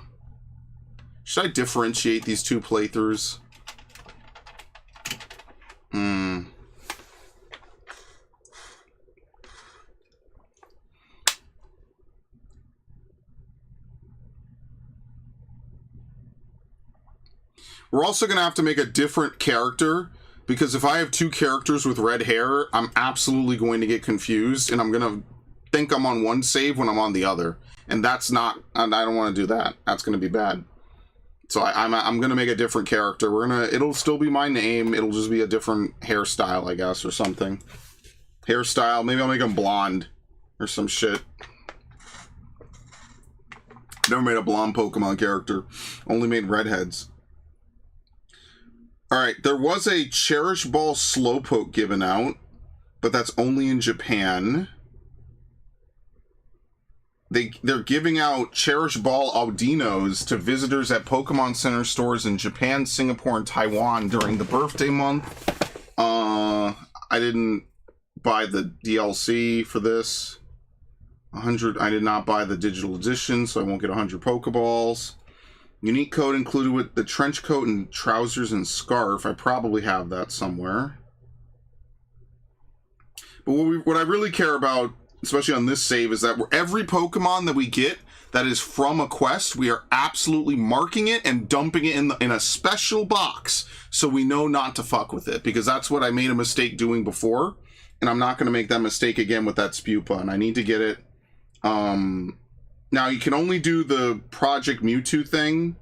Should I differentiate these two playthroughs? We're also going to have to make a different character, because if I have two characters with red hair, I'm absolutely going to get confused, and I'm going to think I'm on one save when I'm on the other. And that's not... I don't want to do that. That's going to be bad. So I'm going to make a different character. It'll still be my name. It'll just be a different hairstyle, I guess, or something. Hairstyle. Maybe I'll make him blonde or some shit. Never made a blonde Pokemon character. Only made redheads. Alright, there was a Cherish Ball Slowpoke given out, but that's only in Japan. They're giving out Cherish Ball Audinos to visitors at Pokemon Center stores in Japan, Singapore, and Taiwan during the birthday month. I didn't buy the DLC for this. 100. I did not buy the digital edition, so I won't get 100 Pokeballs. Unique code included with the trench coat and trousers and scarf. I probably have that somewhere. But what I really care about, especially on this save, is that every Pokemon that we get that is from a quest, we are absolutely marking it and dumping it in a special box so we know not to fuck with it, because that's what I made a mistake doing before, and I'm not going to make that mistake again with that Spupa, and I need to get it. Now, you can only do the Project Mewtwo thing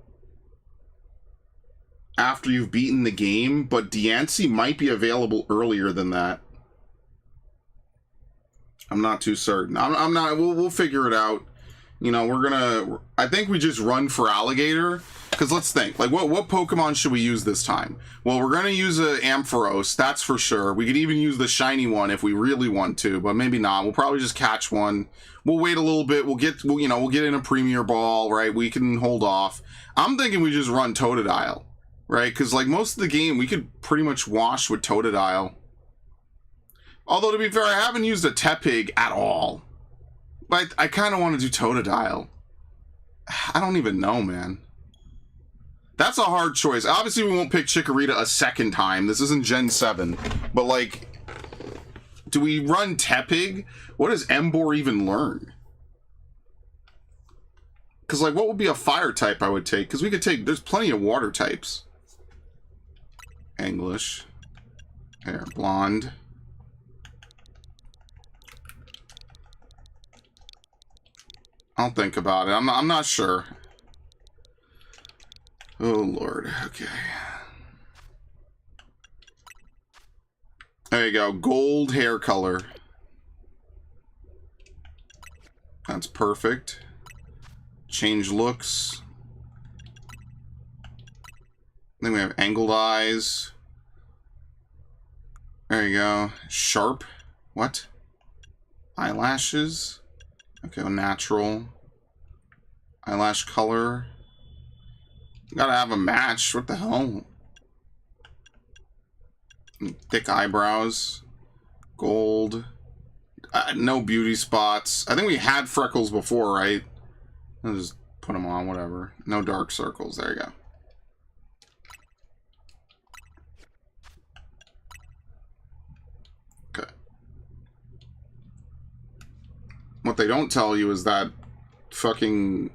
after you've beaten the game, but Diancie might be available earlier than that. I'm not too certain. I'm not. We'll figure it out. You know, I think we just run for Alligator, because let's think. Like, what Pokemon should we use this time? Well, we're gonna use a Ampharos, that's for sure. We could even use the shiny one if we really want to, but maybe not. We'll probably just catch one. We'll wait a little bit. We'll get in a Premier Ball, right? We can hold off. I'm thinking we just run Totodile, right? Because like most of the game, we could pretty much wash with Totodile. Although, to be fair, I haven't used a Tepig at all. But I kind of want to do Totodile. I don't even know, man. That's a hard choice. Obviously, we won't pick Chikorita a second time. This isn't Gen 7. But, like, do we run Tepig? What does Emboar even learn? Because, like, what would be a fire type I would take? Because we could take... There's plenty of water types. English. Hair. Blonde. I'll think about it. I'm not sure. Oh, Lord. Okay. There you go. Gold hair color. That's perfect. Change looks. Then we have angled eyes. There you go. Sharp. What? Eyelashes. Okay, natural. Eyelash color. Gotta have a match. What the hell? Thick eyebrows. Gold. No beauty spots. I think we had freckles before, right? I'll just put them on, whatever. No dark circles. There you go. Okay. What they don't tell you is that fucking...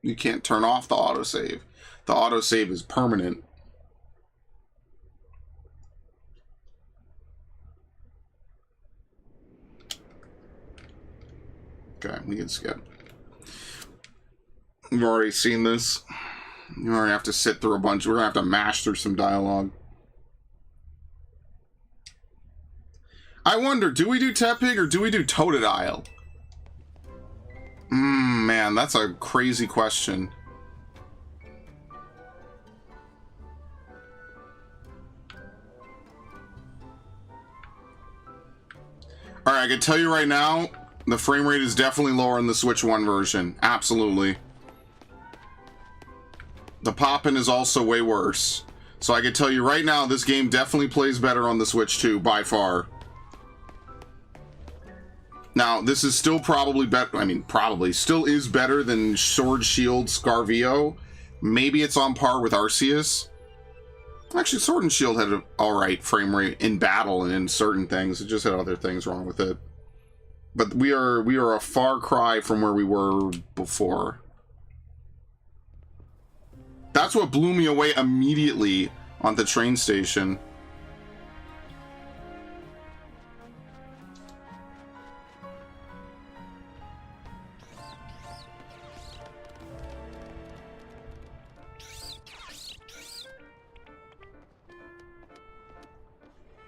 You can't turn off the autosave. The autosave is permanent. Okay, we can skip. You've already seen this. You already have to sit through a bunch. We're going to have to mash through some dialogue. I wonder, do we do Tepig or do we do Totodile? Man, that's a crazy question. Alright, I can tell you right now, the frame rate is definitely lower in the Switch 1 version. Absolutely. The poppin' is also way worse. So I can tell you right now, this game definitely plays better on the Switch 2, by far. Now, this is still probably better. I mean, probably still is better than Sword Shield Scarvio. Maybe it's on par with Arceus. Actually, Sword and Shield had an alright frame rate in battle and in certain things. It just had other things wrong with it. But we are a far cry from where we were before. That's what blew me away immediately on the train station.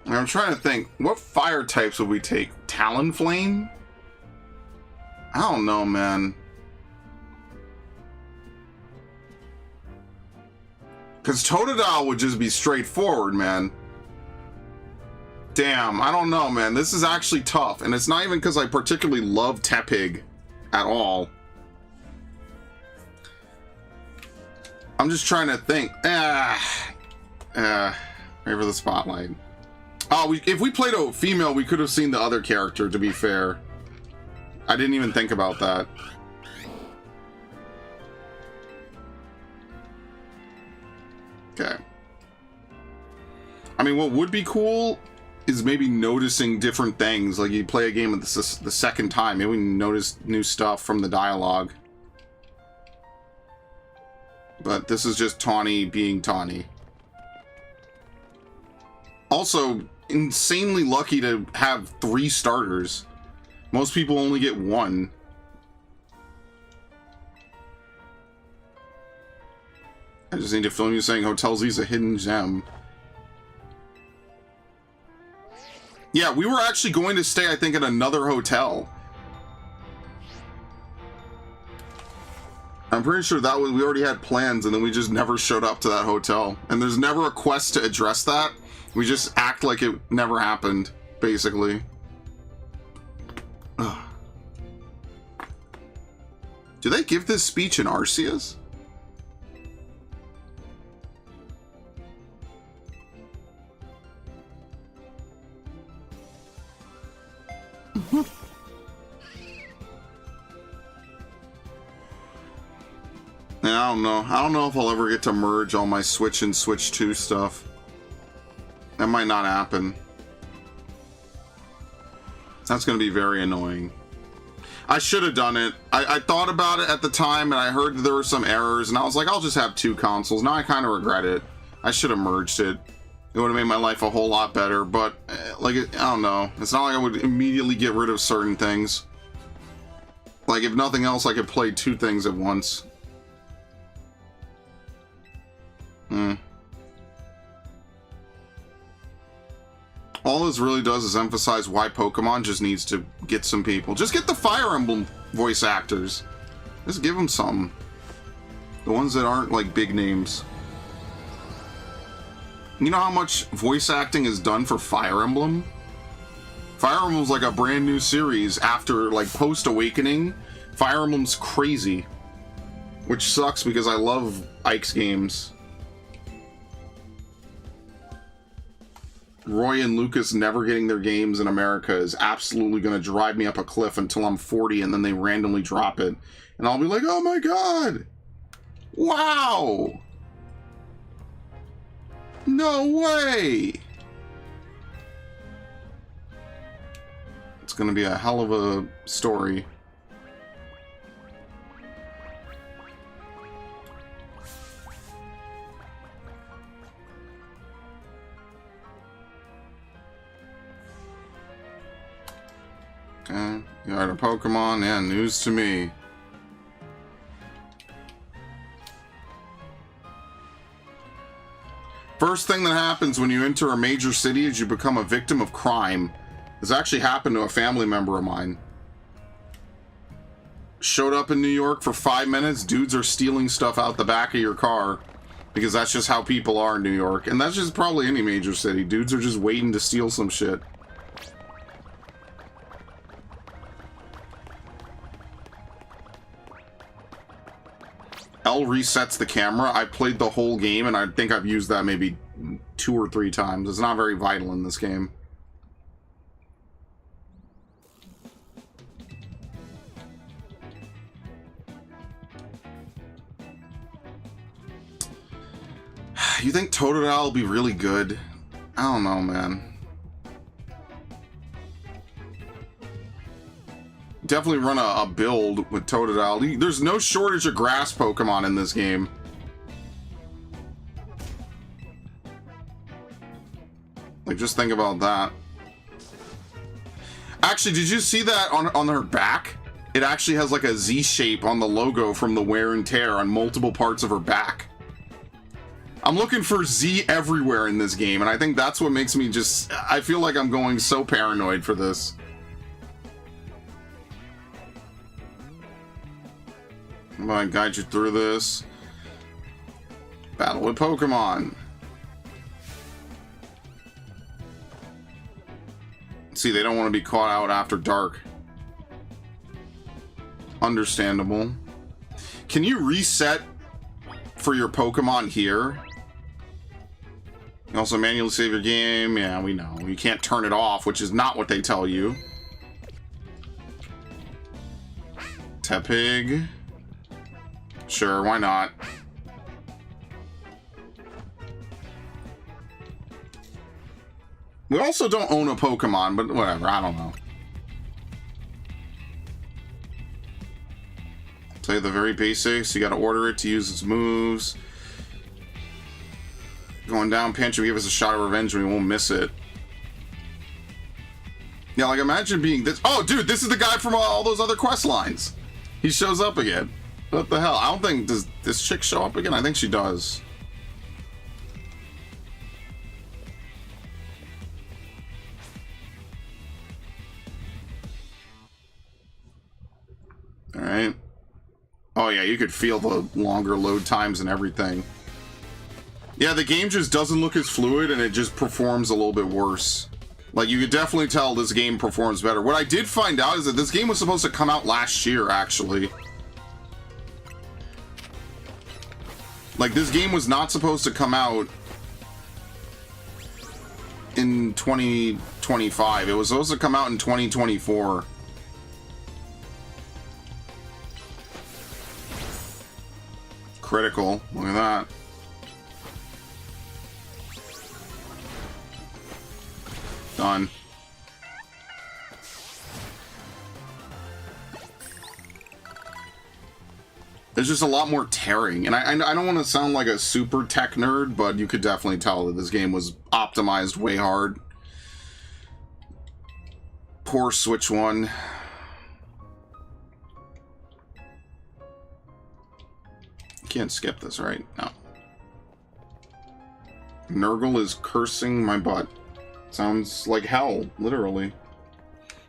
I'm trying to think, what fire types would we take? Talonflame? I don't know, man. Because Totodile would just be straightforward, man. Damn, I don't know, man. This is actually tough. And it's not even because I particularly love Tepig at all. I'm just trying to think. Ready for the spotlight. Oh, if we played a female, we could have seen the other character, to be fair. I didn't even think about that. Okay. I mean, what would be cool is maybe noticing different things. Like, you play a game the second time, maybe we notice new stuff from the dialogue. But this is just Tawny being Tawny. Also, insanely lucky to have 3 starters. Most people only get 1. I just need to film you saying Hotel Z's a hidden gem. Yeah, we were actually going to stay, I think, at another hotel. I'm pretty sure that was, we already had plans and then we just never showed up to that hotel. And there's never a quest to address that. We just act like it never happened, basically. Ugh. Do they give this speech in Arceus? Yeah, I don't know. I don't know if I'll ever get to merge all my Switch and Switch 2 stuff. That might not happen. That's going to be very annoying. I should have done it. I thought about it at the time, and I heard that there were some errors, and I was like, I'll just have 2 consoles. Now I kind of regret it. I should have merged it. It would have made my life a whole lot better, but, like, I don't know. It's not like I would immediately get rid of certain things. Like, if nothing else, I could play 2 things at once. All this really does is emphasize why Pokemon just needs to get some people. Just get the Fire Emblem voice actors. Just give them some. The ones that aren't, like, big names. You know how much voice acting is done for Fire Emblem? Fire Emblem's like a brand new series after, like, post-Awakening. Fire Emblem's crazy. Which sucks because I love Ike's games. Roy and Lucas never getting their games in America is absolutely going to drive me up a cliff until I'm 40 and then they randomly drop it. And I'll be like, oh my god! Wow! No way! It's going to be a hell of a story. Okay, you are a Pokemon, yeah, news to me. First thing that happens when you enter a major city is you become a victim of crime. This actually happened to a family member of mine. Showed up in New York for 5 minutes, dudes are stealing stuff out the back of your car. Because that's just how people are in New York. And that's just probably any major city. Dudes are just waiting to steal some shit. L resets the camera. I played the whole game, and I think I've used that maybe 2 or 3 times. It's not very vital in this game. You think Totodile will be really good? I don't know, man. Definitely run a build with Totodile. There's no shortage of grass Pokemon in this game. Like, just think about that. Actually, did you see that on her back? It actually has like a Z shape on the logo from the wear and tear on multiple parts of her back. I'm looking for Z everywhere in this game, and I think that's what makes me just... I feel like I'm going so paranoid for this. I'm gonna guide you through this. Battle with Pokemon. See, they don't want to be caught out after dark. Understandable. Can you reset for your Pokemon here? You also manually save your game. Yeah, we know. You can't turn it off, which is not what they tell you. Tepig. Sure, why not? We also don't own a Pokemon, but whatever, I don't know. Tell you the very basics. You gotta order it to use its moves. Going down, Pinch will give us a shot of revenge and we won't miss it. Yeah, like imagine being this. Oh, dude, this is the guy from all those other quest lines. He shows up again. What the hell? I don't think, does this chick show up again? I think she does. Alright. Oh yeah, you could feel the longer load times and everything. Yeah, the game just doesn't look as fluid and it just performs a little bit worse. Like, you could definitely tell this game performs better. What I did find out is that this game was supposed to come out last year, actually. Like, this game was not supposed to come out in 2025. It was supposed to come out in 2024. Critical. Look at that. Done. There's just a lot more tearing, and I don't want to sound like a super tech nerd, but you could definitely tell that this game was optimized way hard. Poor Switch One. Can't skip this, right? No. Nurgle is cursing my butt. Sounds like hell, literally.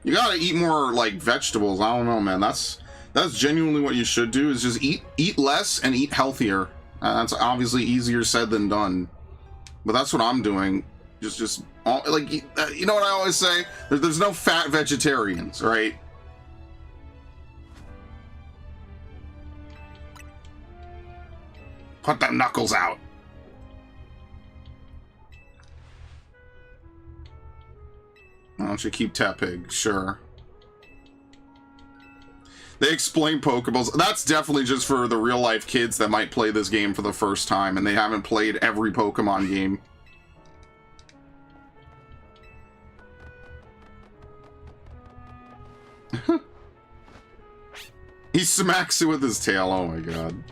You gotta eat more, like, vegetables. I don't know, man. That's genuinely what you should do, is just eat less and eat healthier. That's obviously easier said than done. But that's what I'm doing. Just like, you know what I always say? There's no fat vegetarians, right? Put the knuckles out. Why don't you keep Tepig? Sure. They explain Pokeballs. That's definitely just for the real-life kids that might play this game for the first time and they haven't played every Pokemon game. He smacks it with his tail. Oh my god.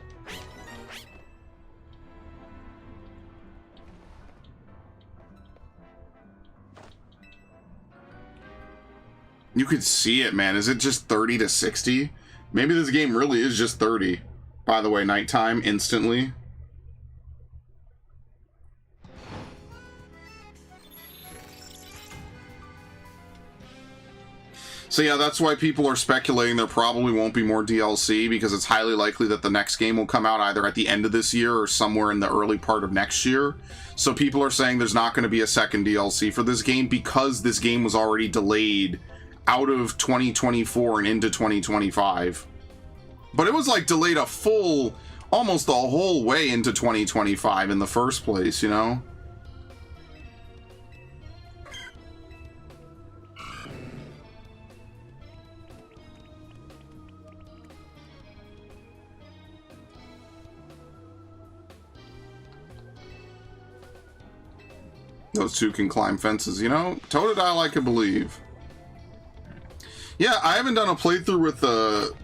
You could see it, man. Is it just 30 to 60? Maybe this game really is just 30. By the way, nighttime, instantly. So yeah, that's why people are speculating there probably won't be more DLC, because it's highly likely that the next game will come out either at the end of this year or somewhere in the early part of next year. So people are saying there's not going to be a second DLC for this game because this game was already delayed out of 2024 and into 2025. But it was like delayed a full, almost the whole way into 2025 in the first place, you know? Those two can climb fences, you know? Totodile, I can believe. Yeah, I haven't done a playthrough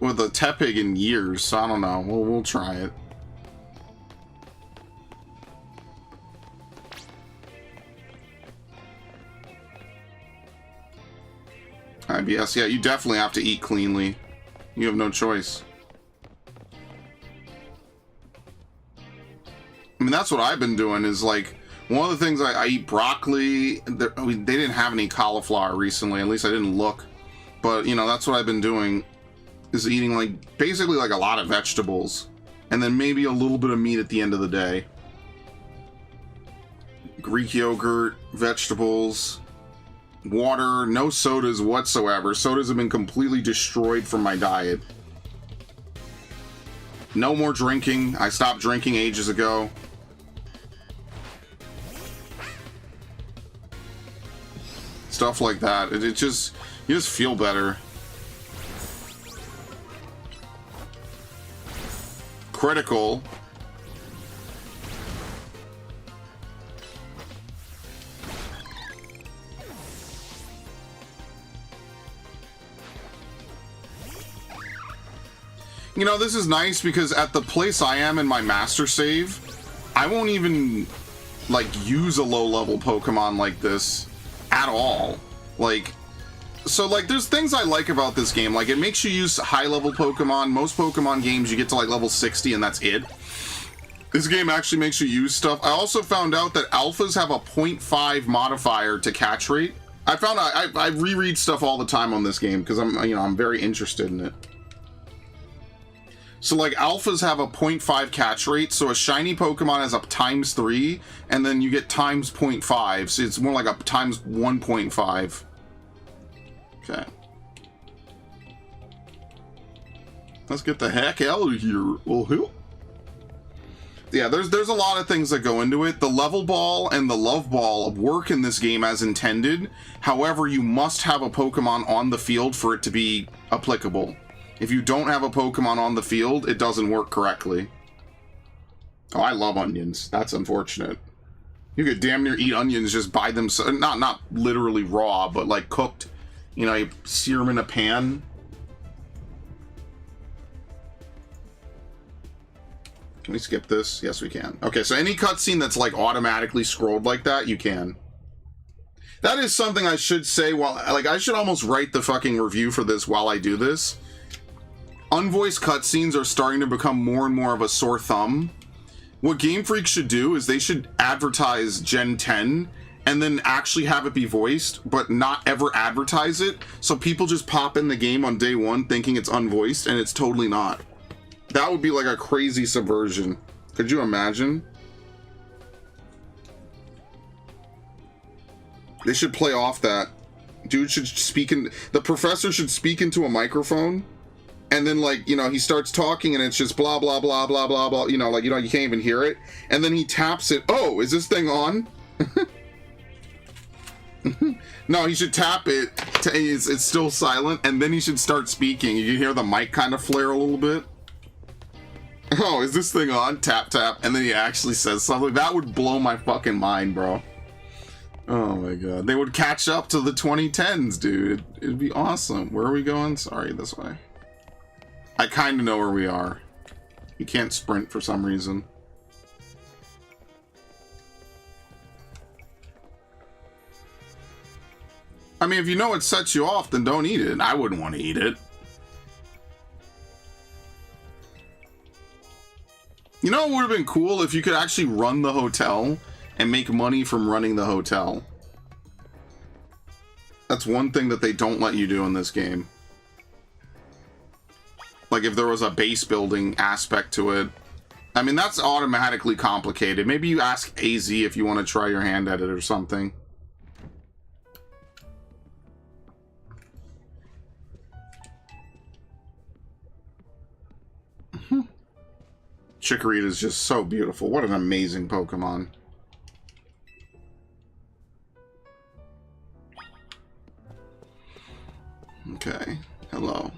with a Tepig in years, so I don't know. We'll try it. IBS, yeah, you definitely have to eat cleanly. You have no choice. I mean, that's what I've been doing, is like, one of the things I eat broccoli. I mean, they didn't have any cauliflower recently, at least I didn't look. But, you know, that's what I've been doing, is eating, like, basically, like, a lot of vegetables. and then maybe a little bit of meat at the end of the day. Greek yogurt, vegetables, water, no sodas whatsoever. Sodas have been completely destroyed from my diet. No more drinking. I stopped drinking ages ago. Stuff like that. It just, you just feel better. Critical. You know, this is nice because at the place I am in my master save, I won't even, like, use a low-level Pokemon like this at all. Like, so, like, there's things I like about this game. Like, it makes you use high-level Pokemon. Most Pokemon games, you get to, like, level 60 and that's it. This game actually makes you use stuff. I also found out that alphas have a 0.5 modifier to catch rate. I reread stuff all the time on this game because I'm very interested in it. So, like, alphas have a 0.5 catch rate, so a shiny Pokemon has a ×3, and then you get times 0.5, so it's more like a times 1.5. Okay. Let's get the heck out of here. Oh, yeah, there's a lot of things that go into it. The level ball and the love ball work in this game as intended. However, you must have a Pokemon on the field for it to be applicable. If you don't have a Pokemon on the field, it doesn't work correctly. Oh, I love onions. That's unfortunate. You could damn near eat onions just by themselves. Not literally raw, but like cooked. You know, you sear them in a pan. Can we skip this? Yes, we can. Okay, so any cutscene that's like automatically scrolled like that, you can. That is something I should say while, like, I should almost write the fucking review for this while I do this. Unvoiced cutscenes are starting to become more and more of a sore thumb. What Game Freak should do is they should advertise Gen 10 and then actually have it be voiced, but not ever advertise it, so people just pop in the game on day one thinking it's unvoiced, and it's totally not. That would be like a crazy subversion. Could you imagine? They should play off that. Dude should speak in... The professor should speak into a microphone. And then, like, you know, he starts talking and it's just blah, blah, blah, blah, blah, blah. You know, like, you know, you can't even hear it. And then he taps it. Oh, is this thing on? No, he should tap it. It's still silent. And then he should start speaking. You can hear the mic kind of flare a little bit. Oh, is this thing on? Tap, tap. And then he actually says something. That would blow my fucking mind, bro. Oh my god. They would catch up to the 2010s, dude. It'd be awesome. Where are we going? Sorry, this way. I kind of know where we are. You can't sprint for some reason. I mean, if you know it sets you off, then don't eat it. I wouldn't want to eat it. You know what would have been cool if you could actually run the hotel and make money from running the hotel. That's one thing that they don't let you do in this game. Like if there was a base building aspect to it. I mean, that's automatically complicated. Maybe you ask AZ if you want to try your hand at it or something. Chikorita is just so beautiful. What an amazing Pokemon. Okay, hello.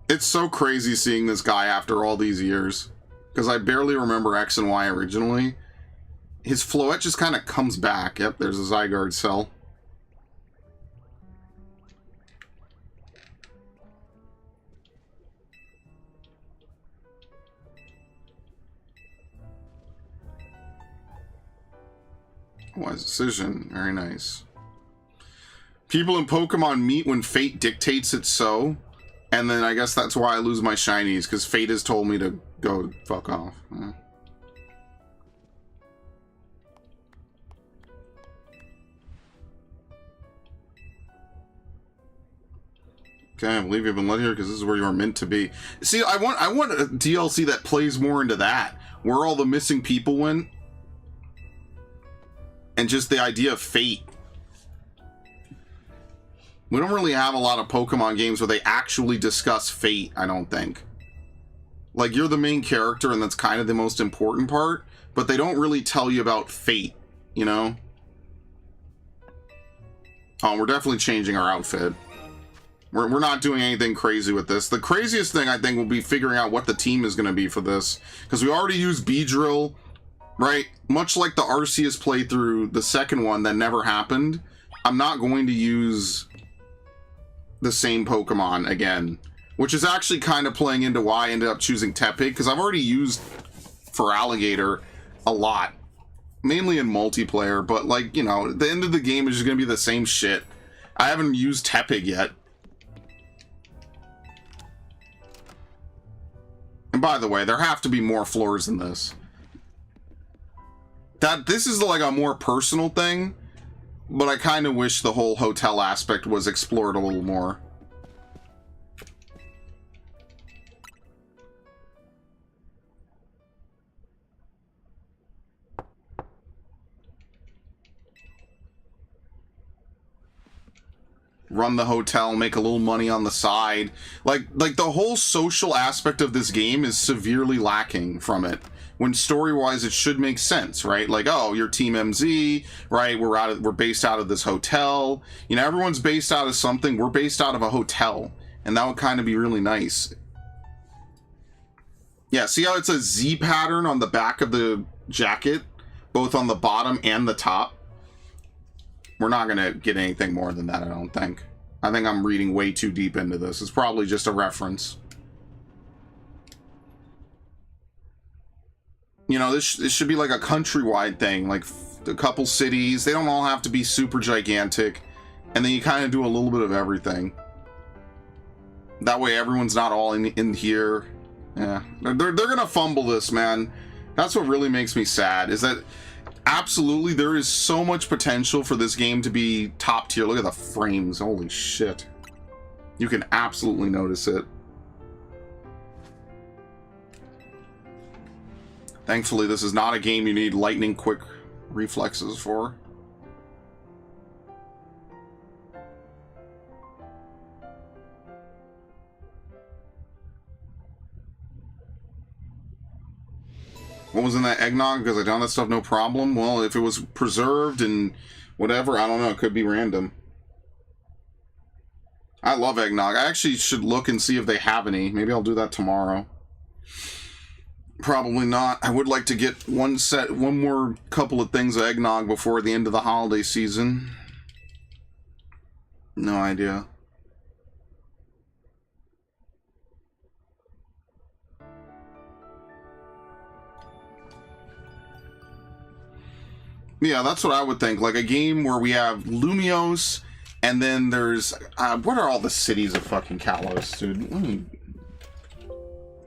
It's so crazy seeing this guy after all these years. Because I barely remember X and Y originally. His Floette just kind of comes back. Yep, there's a Zygarde cell. Wise decision. Very nice. People in Pokemon meet when fate dictates it so. And then I guess that's why I lose my shinies, because fate has told me to go fuck off. Yeah. Okay, I believe you've been led here because this is where you were meant to be. See, I want a DLC that plays more into that, where all the missing people went, and just the idea of fate. We don't really have a lot of Pokemon games where they actually discuss fate, I don't think. Like, you're the main character, and that's kind of the most important part, but they don't really tell you about fate, you know? Oh, we're definitely changing our outfit. We're not doing anything crazy with this. The craziest thing, I think, will be figuring out what the team is going to be for this. Because we already used Beedrill, right? Much like the Arceus playthrough, the second one that never happened, I'm not going to use the same Pokemon again. Which is actually kind of playing into why I ended up choosing Tepig, because I've already used for Alligator a lot. Mainly in multiplayer, but, like, you know, the end of the game is just going to be the same shit. I haven't used Tepig yet. And by the way, there have to be more floors than this. This is like a more personal thing, but I kind of wish the whole hotel aspect was explored a little more. Run the hotel, make a little money on the side. Like the whole social aspect of this game is severely lacking from it. When story-wise, it should make sense, right? Like, oh, you're Team MZ, right? We're based out of this hotel. You know, everyone's based out of something. We're based out of a hotel, and that would kind of be really nice. Yeah, see how it's a Z pattern on the back of the jacket, both on the bottom and the top? We're not going to get anything more than that, I don't think. I think I'm reading way too deep into this. It's probably just a reference. You know, this should be like a countrywide thing. Like, a couple cities. They don't all have to be super gigantic. And then you kind of do a little bit of everything. That way everyone's not all in here. Yeah. They're going to fumble this, man. That's what really makes me sad, is that... Absolutely, there is so much potential for this game to be top tier. Look at the frames. Holy shit. You can absolutely notice it. Thankfully, this is not a game you need lightning quick reflexes for. What was in that eggnog? Because I done that stuff, no problem. Well, if it was preserved and whatever, I don't know. It could be random. I love eggnog. I actually should look and see if they have any. Maybe I'll do that tomorrow. Probably not. I would like to get one more couple of things of eggnog before the end of the holiday season. No idea. Yeah, that's what I would think. Like a game where we have Lumiose, and then there's... what are all the cities of fucking Kalos, dude?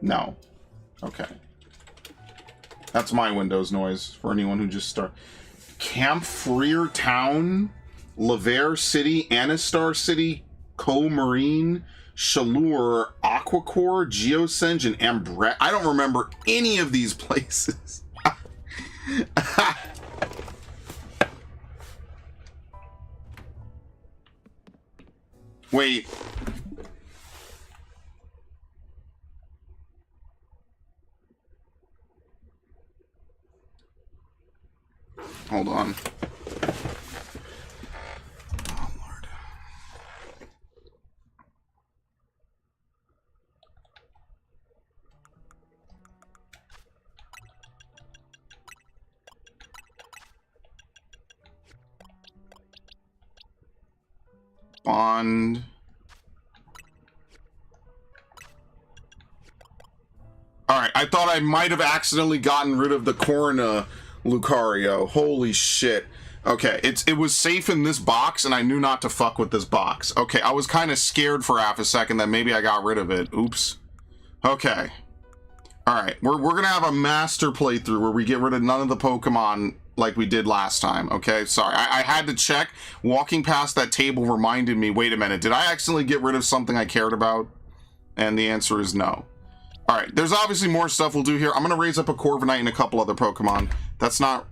No. Okay. That's my Windows noise for anyone who just started. Camp Freer Town, Laver City, Anistar City, Co-Marine, Chaleur, Aquacore, Geosenge, and Ambret. I don't remember any of these places. Wait. Hold on. Oh, Lord. Bond. Alright, I thought I might have accidentally gotten rid of the Corona Lucario. Holy shit. Okay, it was safe in this box, and I knew not to fuck with this box. Okay, I was kind of scared for half a second that maybe I got rid of it. Oops. Okay. Alright, we're gonna have a master playthrough where we get rid of none of the Pokemon, like we did last time, okay? Sorry, I had to check. Walking past that table reminded me, wait a minute, did I accidentally get rid of something I cared about? And the answer is no. All right, there's obviously more stuff we'll do here. I'm going to raise up a Corviknight and a couple other Pokemon. That's not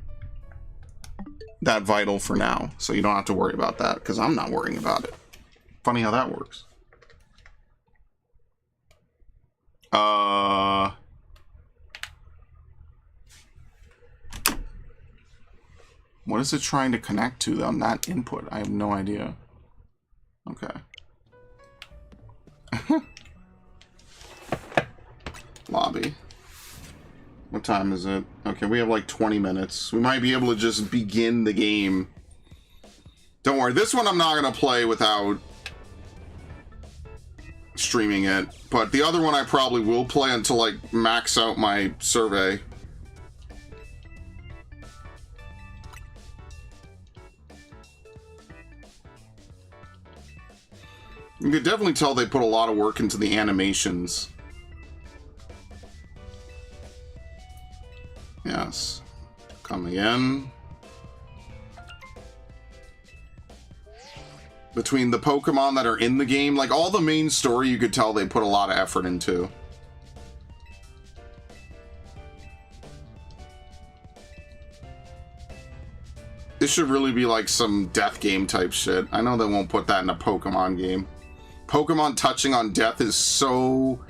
that vital for now, so you don't have to worry about that, because I'm not worrying about it. Funny how that works. What is it trying to connect to on that input? I have no idea. Okay. Lobby. What time is it? Okay, we have like 20 minutes. We might be able to just begin the game. Don't worry, this one I'm not going to play without streaming it. But the other one I probably will play until I max out my survey. You could definitely tell they put a lot of work into the animations. Yes. Come again. Between the Pokemon that are in the game, like all the main story, you could tell they put a lot of effort into. This should really be like some death game type shit. I know they won't put that in a Pokemon game. Pokemon touching on death is so...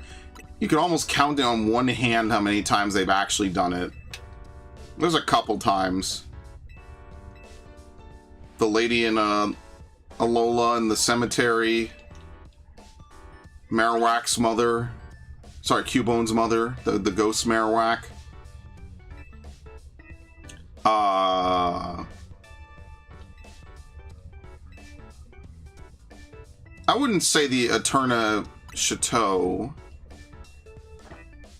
You can almost count it on one hand how many times they've actually done it. There's a couple times. The lady in Alola in the cemetery. Marowak's mother. Sorry, Cubone's mother. The ghost Marowak. I wouldn't say the Eterna Chateau.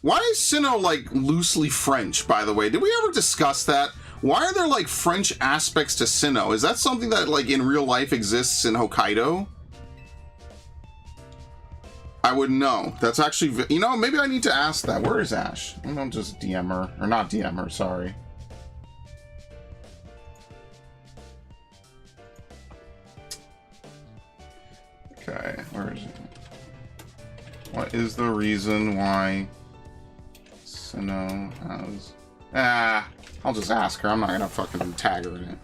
Why is Sinnoh, like, loosely French, by the way? Did we ever discuss that? Why are there, like, French aspects to Sinnoh? Is that something that, like, in real life exists in Hokkaido? I wouldn't know. That's actually... You know, maybe I need to ask that. Where is Ash? I don't just DM her. Or not DM her, sorry. Okay, where is it? What is the reason why Sinnoh has... I'll just ask her. I'm not gonna fucking tag her in it.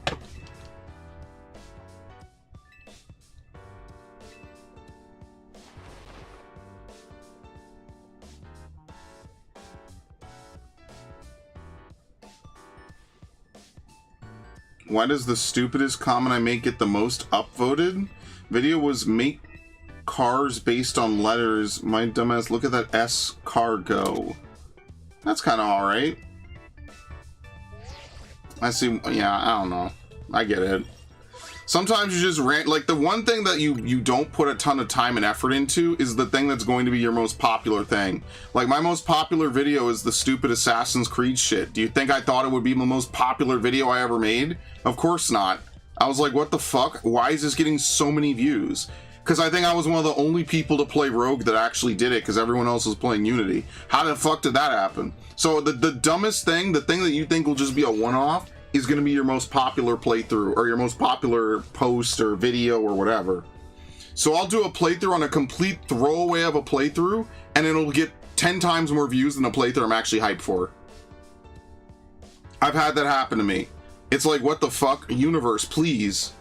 Why does the stupidest comment I make get the most upvoted? Video was make cars based on letters. My dumbass, look at that S cargo. That's kind of alright. I see, yeah, I don't know. I get it. Sometimes you just rant, like the one thing that you don't put a ton of time and effort into is the thing that's going to be your most popular thing. Like my most popular video is the stupid Assassin's Creed shit. Do you think I thought it would be the most popular video I ever made? Of course not. I was like, what the fuck? Why is this getting so many views? Because I think I was one of the only people to play Rogue that actually did it because everyone else was playing Unity. How the fuck did that happen? So the dumbest thing, the thing that you think will just be a one-off, is going to be your most popular playthrough or your most popular post or video or whatever. So I'll do a playthrough on a complete throwaway of a playthrough and it'll get 10 times more views than a playthrough I'm actually hyped for. I've had that happen to me. It's like, what the fuck? Universe, please.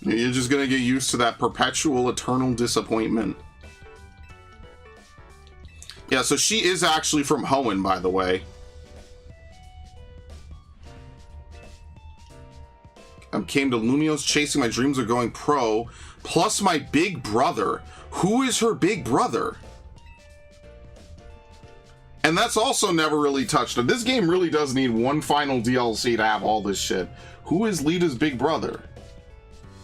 You're just gonna get used to that perpetual, eternal disappointment. Yeah, so she is actually from Hoenn, by the way. I came to Lumiose chasing my dreams of going pro, plus my big brother. Who is her big brother? And that's also never really touched on. This game really does need one final DLC to have all this shit. Who is Lita's big brother?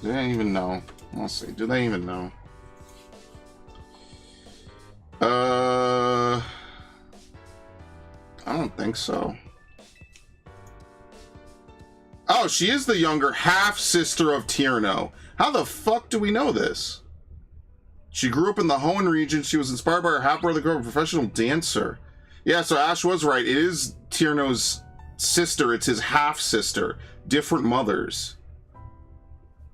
Do they even know? Let's see. Do they even know? I don't think so. Oh, she is the younger half-sister of Tierno. How the fuck do we know this? She grew up in the Hoenn region. She was inspired by her half-brother growing up a professional dancer. Yeah, so Ash was right. It is Tierno's sister. It's his half-sister. Different mothers.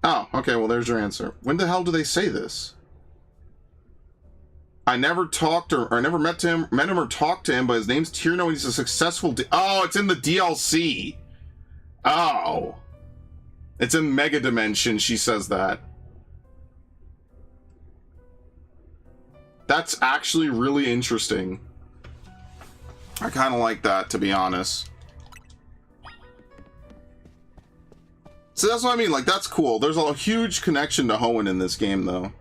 Oh, okay, well, there's your answer. When the hell do they say this? I never talked or I never met him or talked to him, but his name's Tierno and he's a successful... Oh, it's in the DLC. Oh. It's in Mega Dimension, she says that. That's actually really interesting. I kind of like that, to be honest. So that's what I mean, like, that's cool. There's a huge connection to Hoenn in this game, though.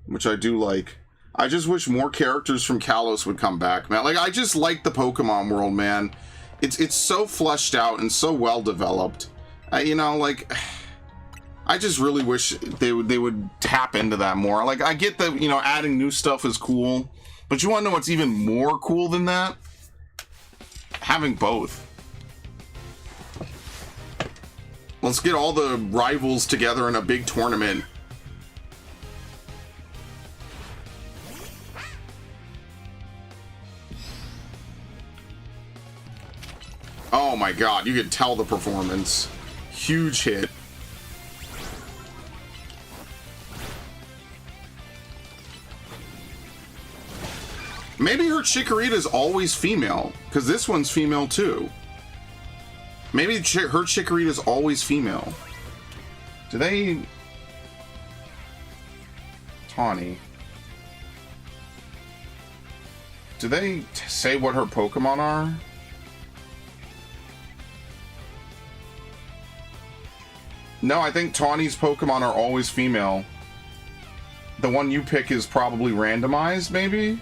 Which I do like. I just wish more characters from Kalos would come back, man. Like, I just like the Pokemon world, man. It's so fleshed out and so well developed. You know, like... I just really wish they would tap into that more. Like, I get that, you know, adding new stuff is cool, but you want to know what's even more cool than that? Having both. Let's get all the rivals together in a big tournament. Oh my god, you could tell the performance. Huge hit. Maybe her Chikorita is always female, because this one's female too. Maybe her Chikorita is always female. Do they... Tawny. Do they say what her Pokemon are? No, I think Tawny's Pokemon are always female. The one you pick is probably randomized, maybe?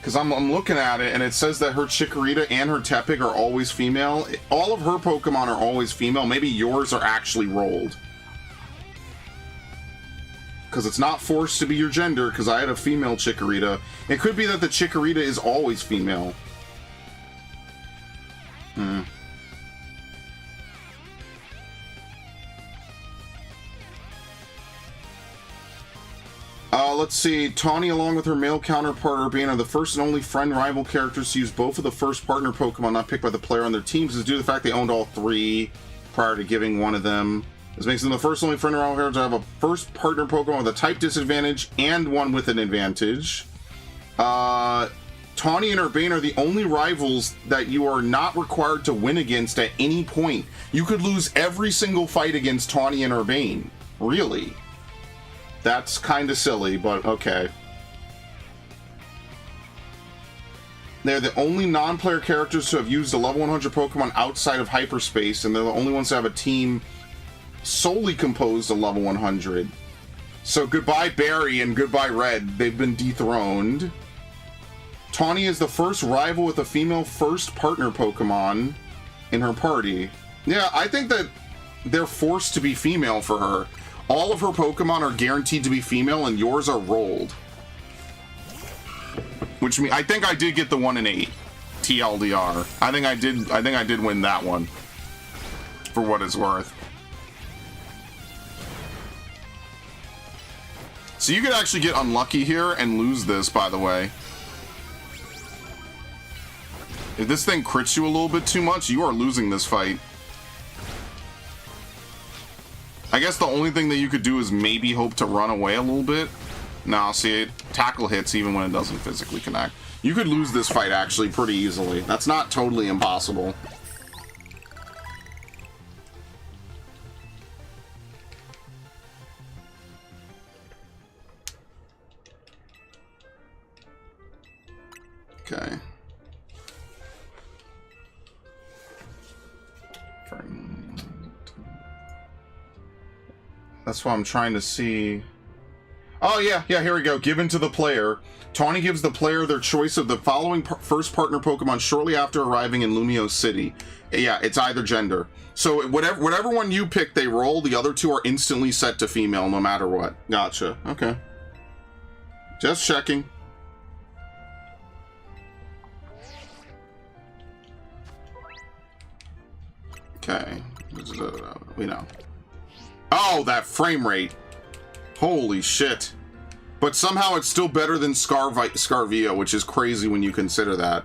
Because I'm looking at it, and it says that her Chikorita and her Tepig are always female. All of her Pokemon are always female. Maybe yours are actually rolled. Because it's not forced to be your gender, because I had a female Chikorita. It could be that the Chikorita is always female. Let's see. Tawny, along with her male counterpart Urbane, are the first and only friend-rival characters to use both of the first partner Pokemon not picked by the player on their teams, is due to the fact they owned all three prior to giving one of them. This makes them the first and only friend-rival characters to have a first partner Pokemon with a type disadvantage and one with an advantage. Tawny and Urbane are the only rivals that you are not required to win against at any point. You could lose every single fight against Tawny and Urbane. Really? That's kind of silly, but okay. They're the only non-player characters to have used a level 100 Pokemon outside of hyperspace, and they're the only ones to have a team solely composed of level 100. So goodbye Barry and goodbye Red. They've been dethroned. Tawny is the first rival with a female first partner Pokemon in her party. Yeah, I think that they're forced to be female for her. All of her Pokemon are guaranteed to be female, and yours are rolled. Which means I think I did get the 1 in 8 TLDR. I think I did win that one. For what it's worth. So you could actually get unlucky here and lose this, by the way. If this thing crits you a little bit too much, you are losing this fight. I guess the only thing that you could do is maybe hope to run away a little bit. No, see, tackle hits even when it doesn't physically connect. You could lose this fight actually pretty easily. That's not totally impossible. Okay. That's why I'm trying to see. Oh, yeah, here we go. Given to the player. Tawny gives the player their choice of the following first partner Pokemon shortly after arriving in Lumio City. Yeah, it's either gender. So whatever one you pick, they roll. The other two are instantly set to female, no matter what. Gotcha. Okay. Just checking. Okay. We know. Oh, that frame rate. Holy shit. But somehow it's still better than Scarvia, which is crazy when you consider that.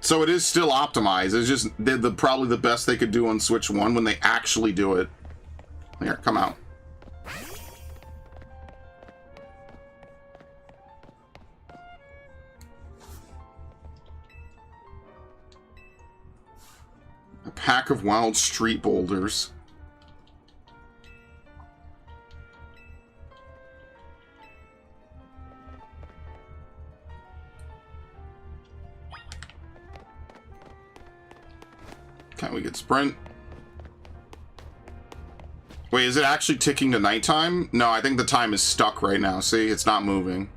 So it is still optimized. It's just probably the best they could do on Switch 1 when they actually do it. Here, come out. A pack of wild street boulders. Okay, we get sprint. Wait, is it actually ticking to nighttime? No, I think the time is stuck right now. See, it's not moving.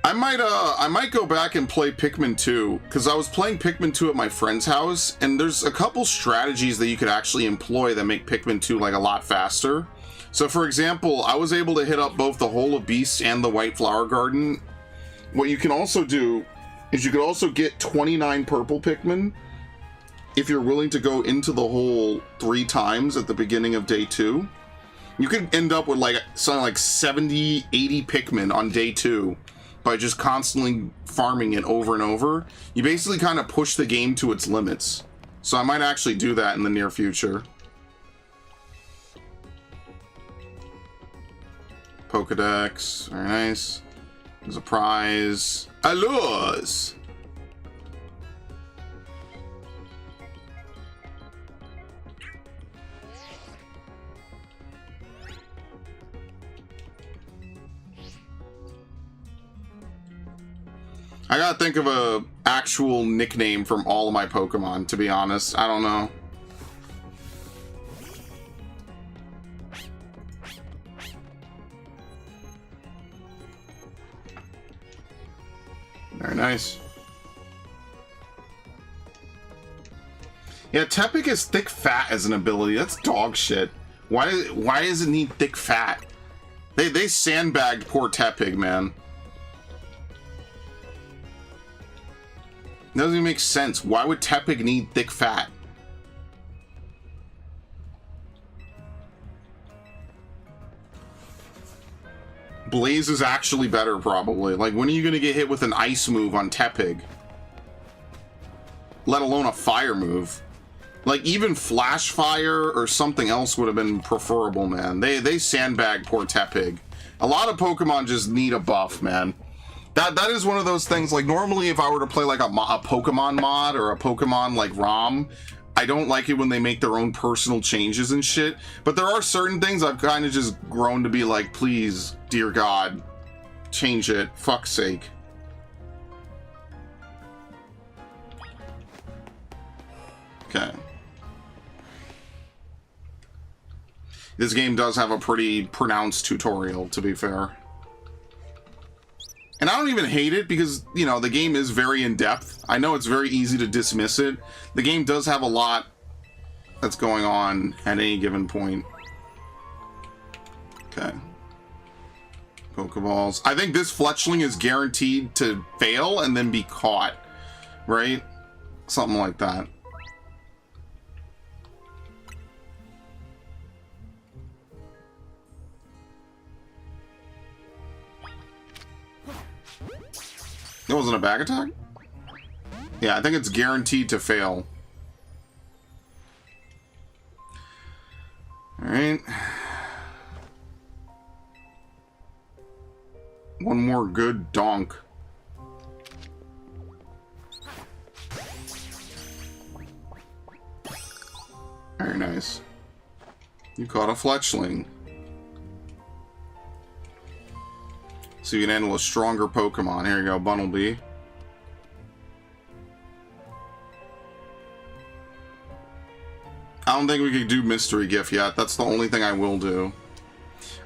I might go back and play Pikmin 2, because I was playing Pikmin 2 at my friend's house, and there's a couple strategies that you could actually employ that make Pikmin 2 like a lot faster. So for example, I was able to hit up both the Hole of Beasts and the White Flower Garden. What you can also do is you could also get 29 purple Pikmin if you're willing to go into the hole 3 times at the beginning of day 2. You could end up with like something like 70, 80 Pikmin on day 2 by just constantly farming it over and over. You basically kind of push the game to its limits. So I might actually do that in the near future. Pokedex, very nice. There's a prize. Allures! I gotta think of a actual nickname from all of my Pokemon, to be honest. I don't know. Very nice. Yeah, Tepig is thick fat as an ability. That's dog shit. Why does it need thick fat? They sandbagged poor Tepig, man. It doesn't even make sense. Why would Tepig need thick fat? Blaze is actually better, probably. Like, when are you going to get hit with an ice move on Tepig? Let alone a fire move. Like, even Flash Fire or something else would have been preferable, man. They sandbag poor Tepig. A lot of Pokemon just need a buff, man. That is one of those things, like, normally if I were to play, like, a Pokemon mod or a Pokemon, like, ROM, I don't like it when they make their own personal changes and shit. But there are certain things I've kind of just grown to be like, please, dear God, change it. Fuck's sake. Okay. This game does have a pretty pronounced tutorial, to be fair. And I don't even hate it because, you know, the game is very in-depth. I know it's very easy to dismiss it. The game does have a lot that's going on at any given point. Okay. Pokeballs. I think this Fletchling is guaranteed to fail and then be caught, right? Something like that. It wasn't a back attack? Yeah, I think it's guaranteed to fail. Alright. One more good donk. Very nice. You caught a Fletchling. So you can handle a stronger Pokemon. Here you go, Bunnelby. I don't think we could do Mystery Gift yet. That's the only thing I will do.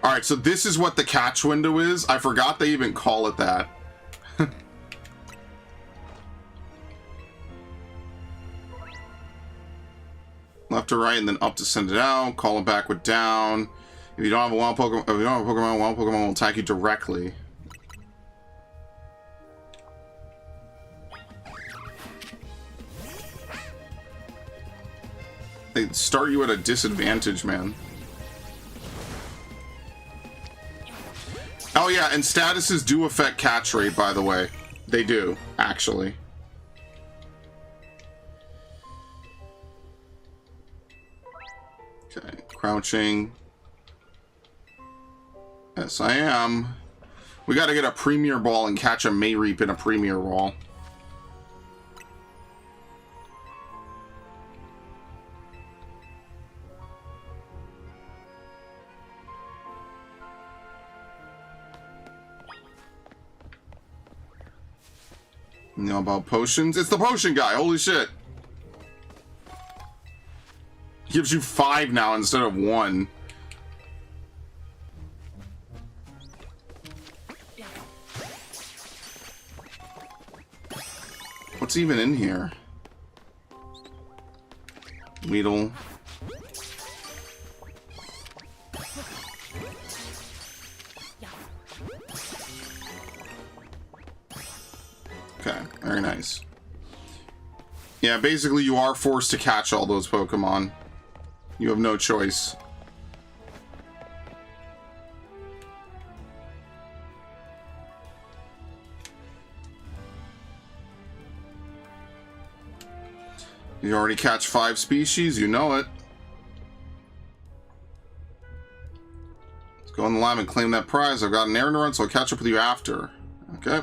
Alright, so this is what the catch window is. I forgot they even call it that. Left to right and then up to send it out. Call it back with down. If you don't have a wild Pokemon, wild Pokemon will attack you directly. They start you at a disadvantage, man. Oh yeah, and statuses do affect catch rate, by the way. They do, actually. Okay, crouching. Yes, I am. We gotta get a Premier Ball and catch a Mayreep in a Premier Ball. You know about potions? It's the potion guy, holy shit. Gives you 5 now instead of 1. What's even in here? Weedle. Okay, very nice. Yeah, basically you are forced to catch all those Pokemon. You have no choice. You already catch 5 species, you know it. Let's go in the lab and claim that prize. I've got an errand to run, so I'll catch up with you after. Okay.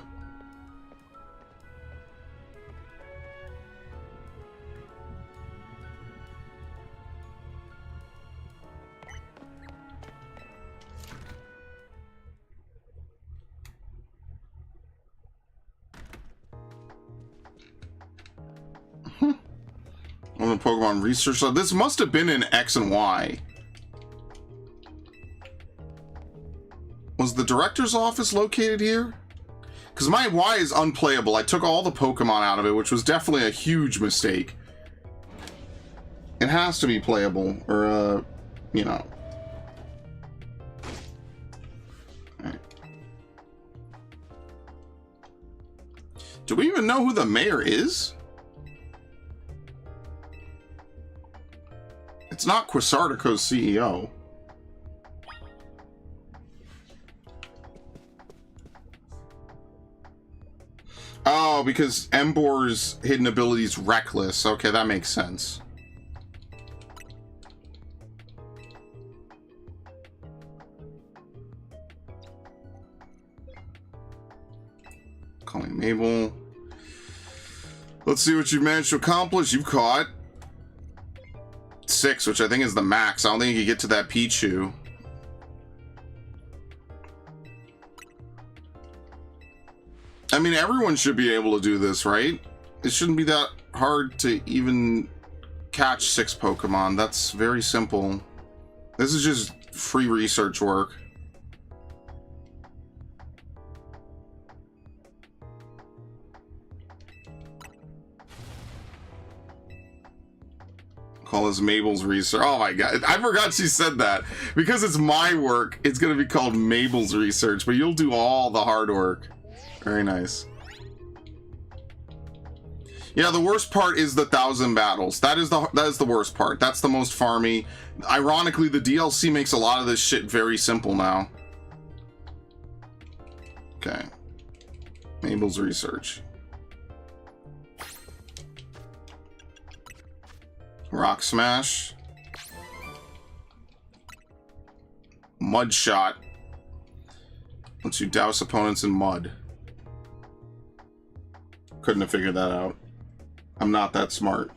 On the Pokemon Research Lab. This must have been in X and Y. Was the director's office located here? Because my Y is unplayable. I took all the Pokemon out of it, which was definitely a huge mistake. It has to be playable, or, you know. Alright. Do we even know who the mayor is? It's not Quasartico's CEO. Oh, because Embor's hidden ability is Reckless. Okay, that makes sense. Calling Mabel. Let's see what you've managed to accomplish. You've caught 6, which I think is the max. I don't think you can get to that Pichu. I mean, everyone should be able to do this, right? It shouldn't be that hard to even catch 6 Pokemon. That's very simple. This is just free research work. Call this Mabel's research. Oh my god, I forgot she said that. Because it's my work, it's gonna be called Mabel's research, but you'll do all the hard work. Very nice. Yeah, the worst part is the 1,000 battles. That is the worst part. That's the most farmy. Ironically, the DLC makes a lot of this shit very simple now. Okay. Mabel's research. Rock Smash. Mud Shot. Lets you douse opponents in mud. Couldn't have figured that out. I'm not that smart.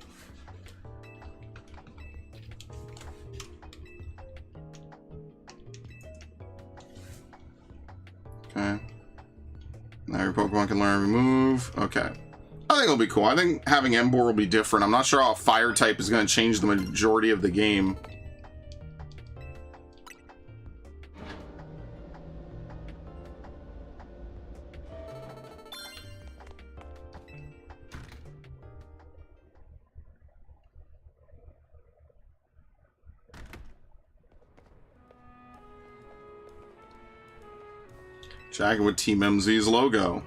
Okay. Now your Pokemon can learn every move. Okay. I think it'll be cool. I think having Emboar will be different. I'm not sure how a fire type is going to change the majority of the game. Jagged with Team MZ's logo.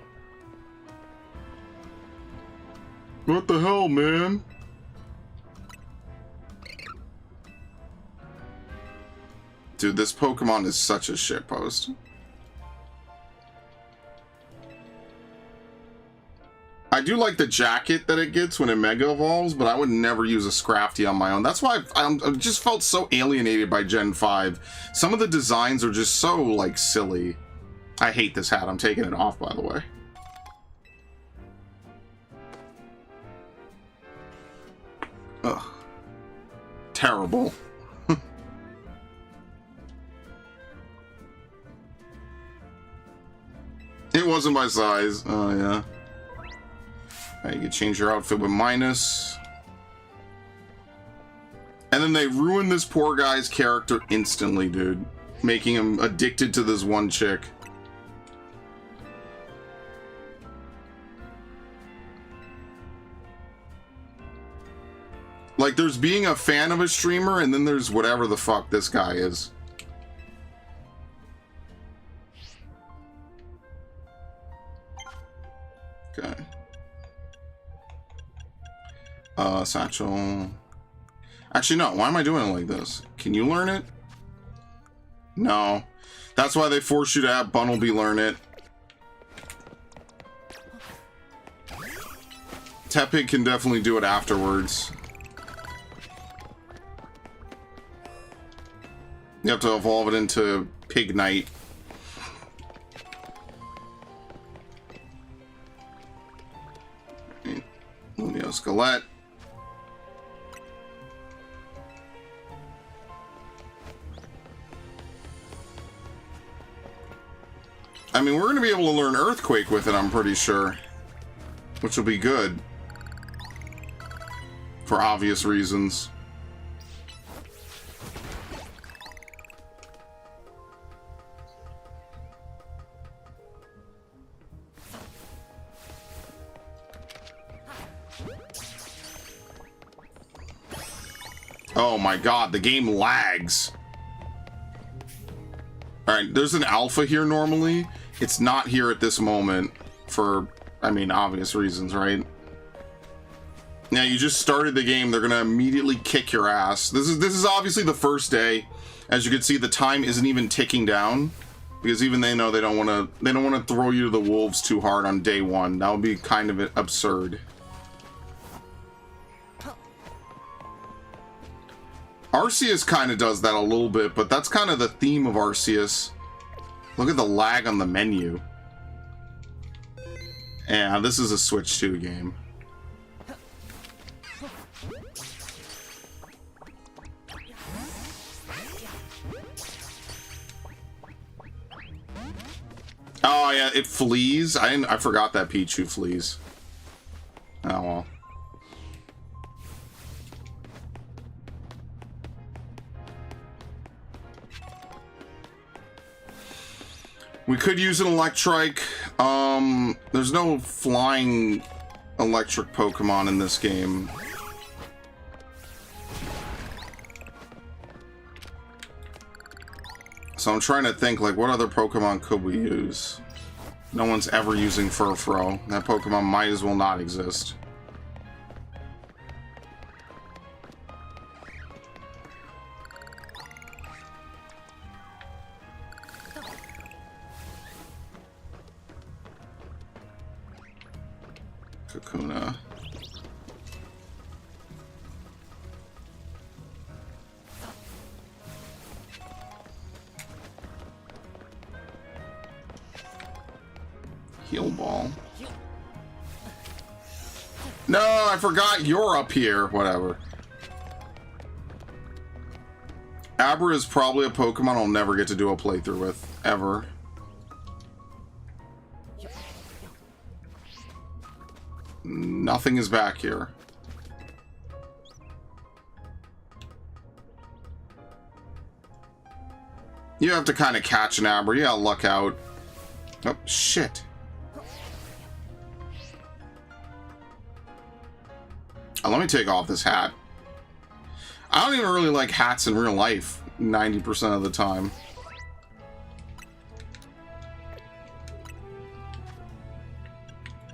What the hell, man? Dude, this Pokemon is such a shitpost. I do like the jacket that it gets when it Mega Evolves, but I would never use a Scrafty on my own. That's why I just felt so alienated by Gen 5. Some of the designs are just so, like, silly. I hate this hat. I'm taking it off, by the way. Ugh. Terrible. It wasn't my size. Oh, yeah. You can change your outfit with minus. And then they ruin this poor guy's character instantly, dude. Making him addicted to this one chick. Like, there's being a fan of a streamer, and then there's whatever the fuck this guy is. Okay. Satchel. Actually, no. Why am I doing it like this? Can you learn it? No. That's why they force you to have Bunnelby learn it. Tepig can definitely do it afterwards. You have to evolve it into Pignite. Lunio Skelette. I mean, we're going to be able to learn Earthquake with it, I'm pretty sure. Which will be good. For obvious reasons. Oh my god, the game lags. Alright, there's an alpha here normally. It's not here at this moment for, I mean, obvious reasons, right? Now, you just started the game, they're gonna immediately kick your ass. This is obviously the first day. As you can see, the time isn't even ticking down. Because even they know they don't wanna throw you to the wolves too hard on day one. That would be kind of absurd. Arceus kind of does that a little bit, but that's kind of the theme of Arceus. Look at the lag on the menu. Yeah, this is a Switch 2 game. Oh yeah, it flees. I forgot that Pichu flees. Oh well. We could use an Electrike. There's no flying electric Pokemon in this game. So I'm trying to think, like, what other Pokemon could we use? No one's ever using Furfrou. That Pokemon might as well not exist. Kakuna. Heal Ball. No, I forgot you're up here. Whatever. Abra is probably a Pokemon I'll never get to do a playthrough with, ever. Nothing is back here. You have to kind of catch an Abra. Yeah, luck out. Oh, shit. Let me take off this hat. I don't even really like hats in real life 90% of the time.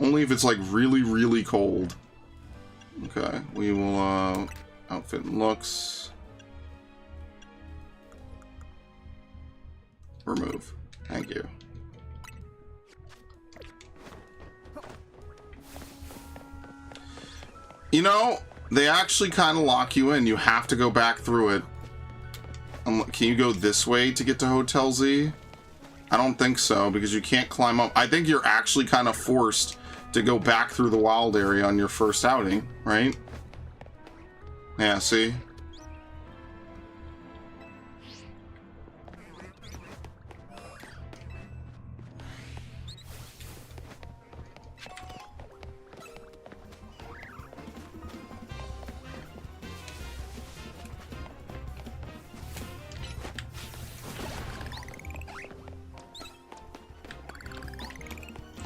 Only if it's like really, really cold. Okay, we will outfit and looks. Remove. Thank you. You know, they actually kind of lock you in. You have to go back through it. Can you go this way to get to Hotel Z? I don't think so, because you can't climb up. I think you're actually kind of forced to go back through the wild area on your first outing, right? Yeah, see?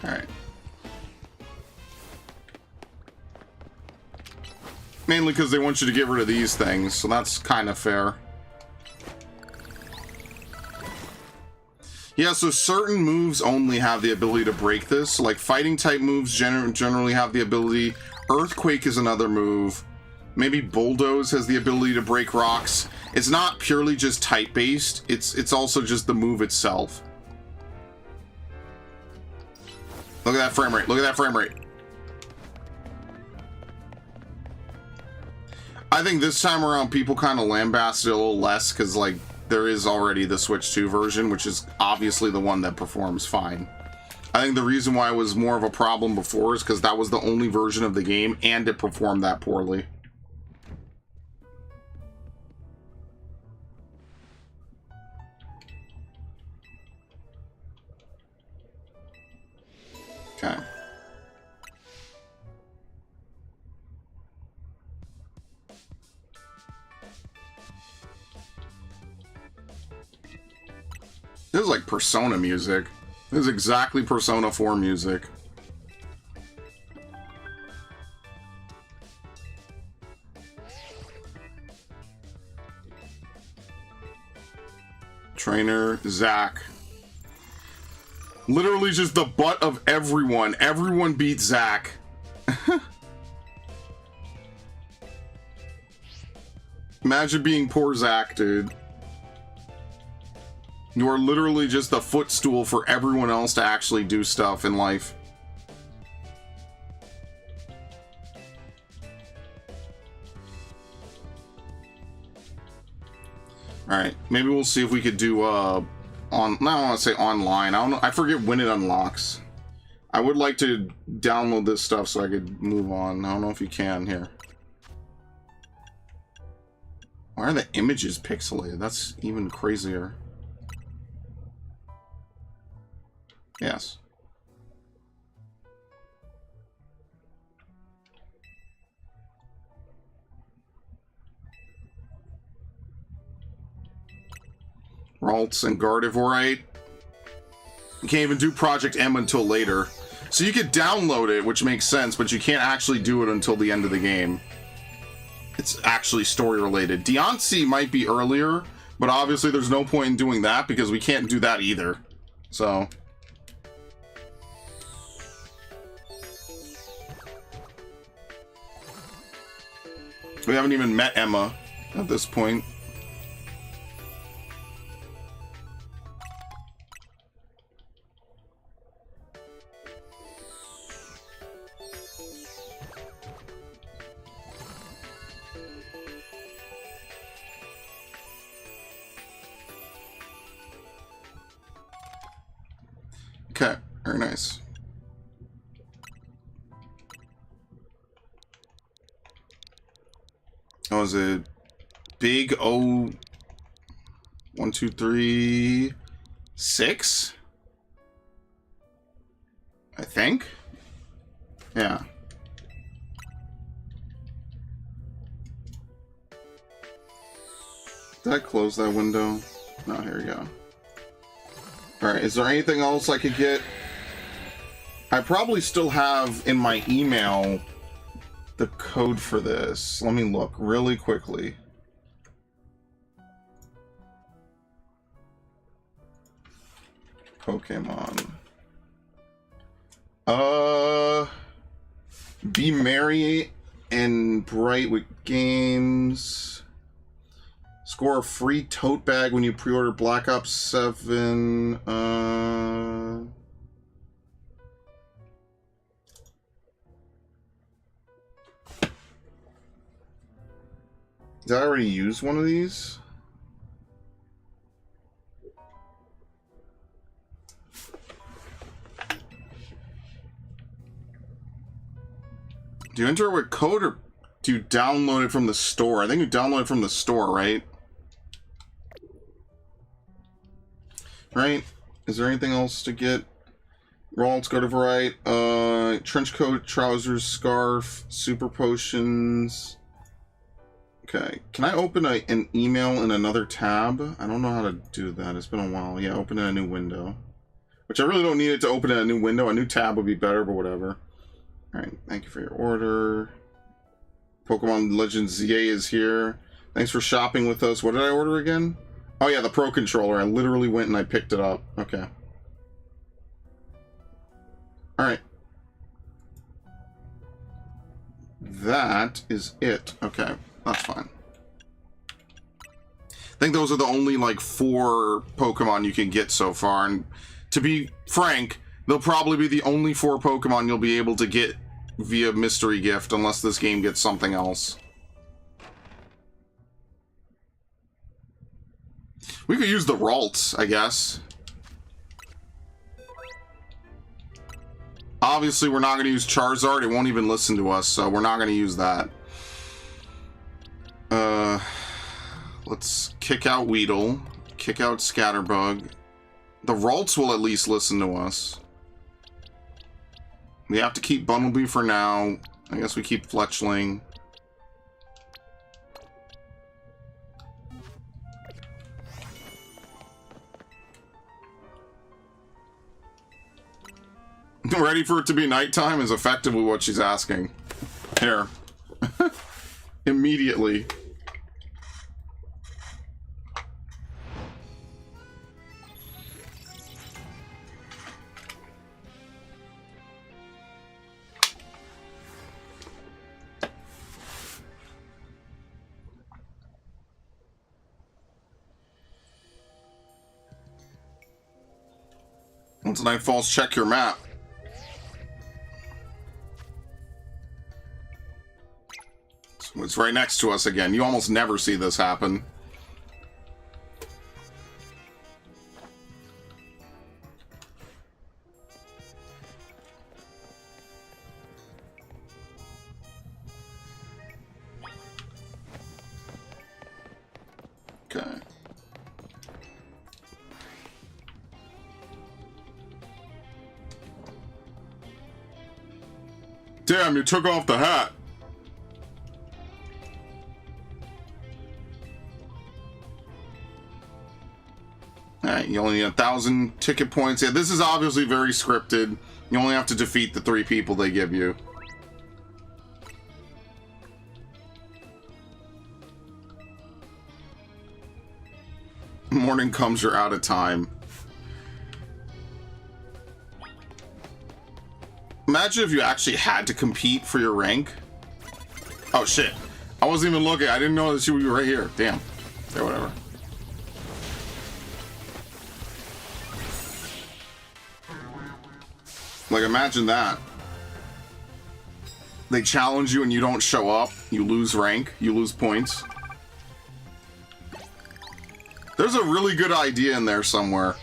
Alright. Mainly because they want you to get rid of these things, so that's kind of fair. Yeah, so certain moves only have the ability to break this. Like fighting type moves generally have the ability. Earthquake is another move. Maybe Bulldoze has the ability to break rocks. It's not purely just type based. It's also just the move itself. Look at that frame rate. Look at that frame rate. I think this time around people kind of lambasted it a little less because, like, there is already the Switch 2 version, which is obviously the one that performs fine. I think the reason why it was more of a problem before is because that was the only version of the game and it performed that poorly. Okay. This is like Persona music. This is exactly Persona 4 music. Trainer, Zack. Literally just the butt of everyone. Everyone beats Zack. Imagine being poor Zack, dude. You are literally just the footstool for everyone else to actually do stuff in life. Alright, maybe we'll see if we could do, I don't want to say online. I don't know. I forget when it unlocks. I would like to download this stuff so I could move on. I don't know if you can here. Why are the images pixelated? That's even crazier. Yes. Ralts and Gardevorite. You can't even do Project M until later. So you could download it, which makes sense, but you can't actually do it until the end of the game. It's actually story related. Deontay might be earlier, but obviously there's no point in doing that because we can't do that either. So... we haven't even met Emma at this point. Okay, very nice. Oh, is it big O 1, 2, 3, 6? I think. Yeah. Did I close that window? No, here we go. Alright, is there anything else I could get? I probably still have in my email the code for this. Let me look really quickly. Pokemon. Be merry and bright with games. Score a free tote bag when you pre-order Black Ops 7. Did I already use one of these? Do you enter it with code or do you download it from the store? I think you download it from the store, right? Right? Is there anything else to get? Rolls, go to variety. Trench coat, trousers, scarf, super potions. Okay. Can I open an email in another tab? I don't know how to do that. It's been a while. Yeah, open in a new window. Which I really don't need it to open in a new window. A new tab would be better, but whatever. Alright, thank you for your order. Pokemon Legends ZA is here. Thanks for shopping with us. What did I order again? Oh yeah, the Pro Controller. I literally went and I picked it up. Okay. Alright. That is it. Okay, that's fine. I think those are the only, like, 4 Pokemon you can get so far. And to be frank, they'll probably be the only 4 Pokemon you'll be able to get via mystery gift unless this game gets something else. We could use the Ralts, I guess. Obviously, we're not going to use Charizard. It won't even listen to us, so we're not going to use that. Let's kick out Weedle. Kick out Scatterbug. The Ralts will at least listen to us. We have to keep Bumblebee for now. I guess we keep Fletchling. Ready for it to be nighttime is effectively what she's asking. Here. Immediately. Once night falls, check your map. So it's right next to us again. You almost never see this happen. Okay. Damn, you took off the hat. Alright, you only need 1,000 ticket points. Yeah, this is obviously very scripted. You only have to defeat the 3 people they give you. Morning comes, you're out of time. Imagine if you actually had to compete for your rank. Oh shit. I wasn't even looking. I didn't know that she would be right here. Damn. Yeah, whatever. Like, imagine that. They challenge you and you don't show up. You lose rank. You lose points. There's a really good idea in there somewhere.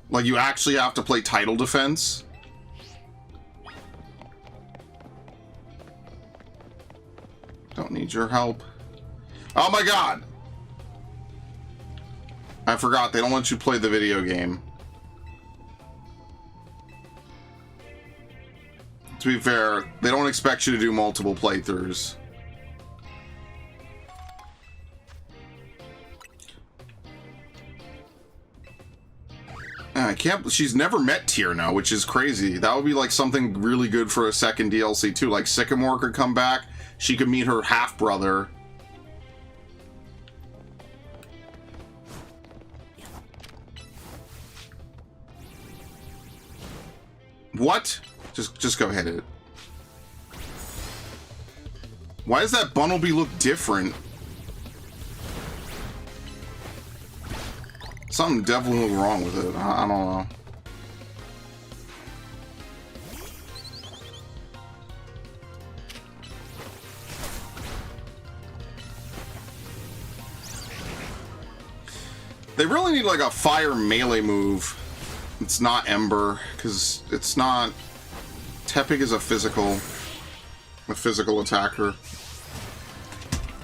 Like, you actually have to play title defense. Don't need your help. Oh my god! I forgot, they don't let you play the video game. To be fair, they don't expect you to do multiple playthroughs. I can't. She's never met Tierno, which is crazy. That would be like something really good for a second DLC too. Like Sycamore could come back. She could meet her half brother. What? Just go ahead. It. Why does that Bunnelby look different? Something definitely wrong with it. I don't know. They really need like a fire melee move. It's not Ember, because it's not... Tepig is a physical attacker.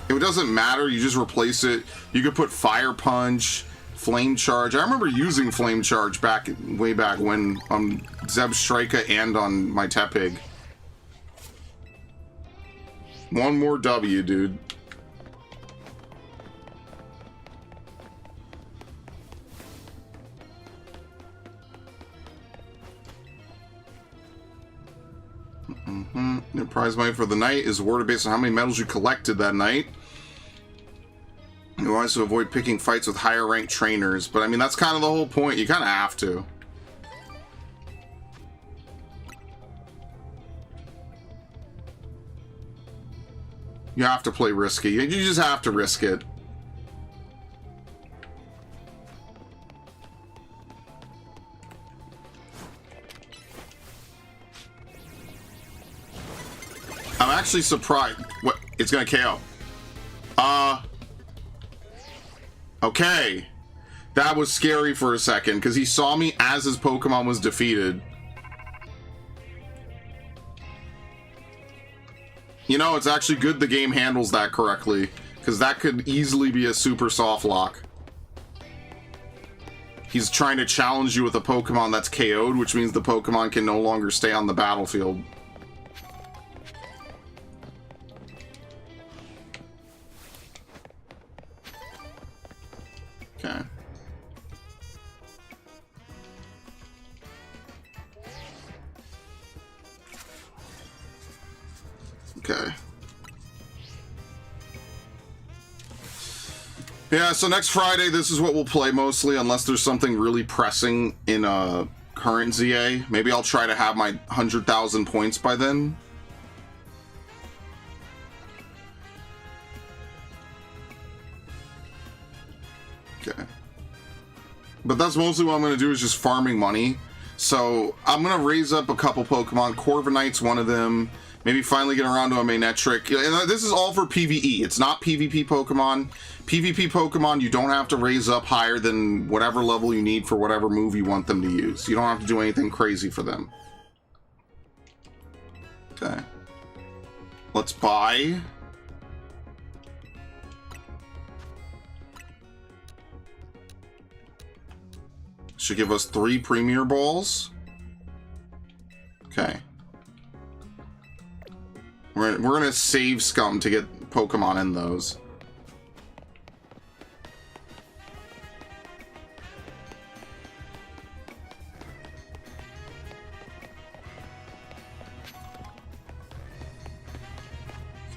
If it doesn't matter, you just replace it. You could put Fire Punch, Flame Charge. I remember using Flame Charge way back when on Zeb Strika and on my Tepig. One more W, dude. Your prize money for the night is awarded based on how many medals you collected that night. You want to avoid picking fights with higher ranked trainers, but I mean that's kind of the whole point. You kind of have to. You have to play risky. You just have to risk it. I'm actually surprised. What? It's gonna KO. Okay. That was scary for a second, because he saw me as his Pokemon was defeated. You know, it's actually good the game handles that correctly, because that could easily be a super soft lock. He's trying to challenge you with a Pokemon that's KO'd, which means the Pokemon can no longer stay on the battlefield. Okay. Okay. Yeah, so next Friday, this is what we'll play mostly, unless there's something really pressing in current ZA. Maybe I'll try to have my 100,000 points by then. Okay. But that's mostly what I'm going to do, is just farming money. So I'm going to raise up a couple Pokemon. Corviknight's one of them. Maybe finally get around to a Manectric. And this is all for PvE. It's not PvP Pokemon. PvP Pokemon, you don't have to raise up higher than whatever level you need for whatever move you want them to use. You don't have to do anything crazy for them. Okay. Let's buy. Should give us 3 Premier Balls. Okay. We're gonna save Scum to get Pokemon in those.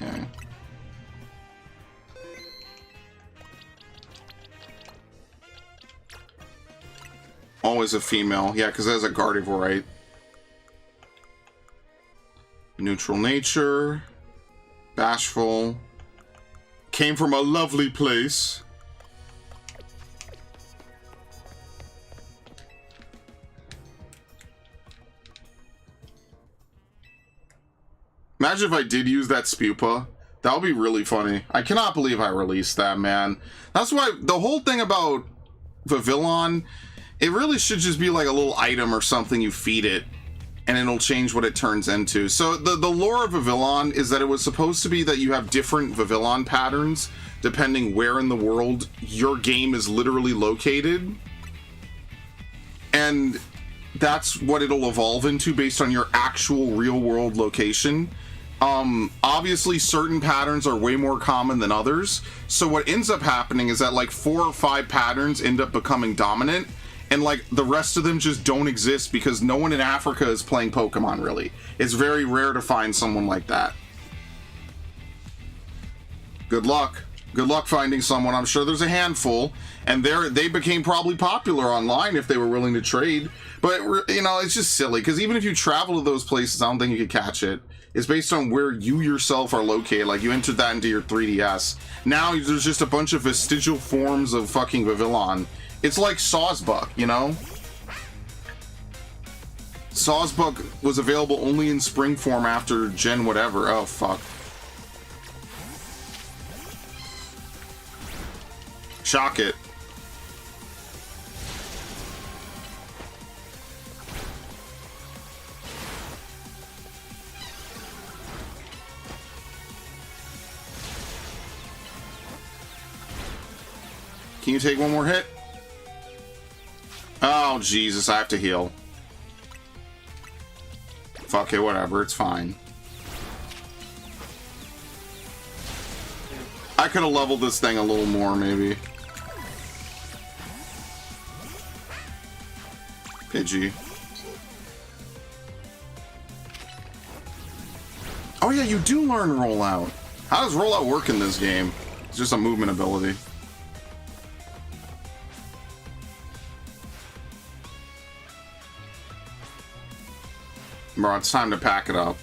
Okay. Always a female. Yeah, because there's a Gardevoir, right? Neutral nature. Bashful. Came from a lovely place. Imagine if I did use that Spupa. That would be really funny. I cannot believe I released that, man. That's why the whole thing about Vivillon, it really should just be like a little item or something you feed it, and it'll change what it turns into. So the lore of Vivillon is that it was supposed to be that you have different Vivillon patterns depending where in the world your game is literally located. And that's what it'll evolve into based on your actual real-world location. Obviously certain patterns are way more common than others. So what ends up happening is that like 4 or 5 patterns end up becoming dominant, and like the rest of them just don't exist because no one in Africa is playing Pokemon, really. It's very rare to find someone like that. Good luck. Good luck finding someone. I'm sure there's a handful, and they became probably popular online if they were willing to trade. But, you know, it's just silly, because even if you travel to those places, I don't think you could catch it. It's based on where you yourself are located. Like, you entered that into your 3DS. Now, there's just a bunch of vestigial forms of fucking Vivillon It's like Sawsbuck, you know? Sawsbuck was available only in spring form after Gen whatever. Oh, fuck. Shock it. Can you take one more hit? Oh, Jesus, I have to heal. Fuck it, whatever, it's fine. I could have leveled this thing a little more, maybe. Pidgey. Oh yeah, you do learn rollout. How does rollout work in this game? It's just a movement ability. Bro, it's time to pack it up.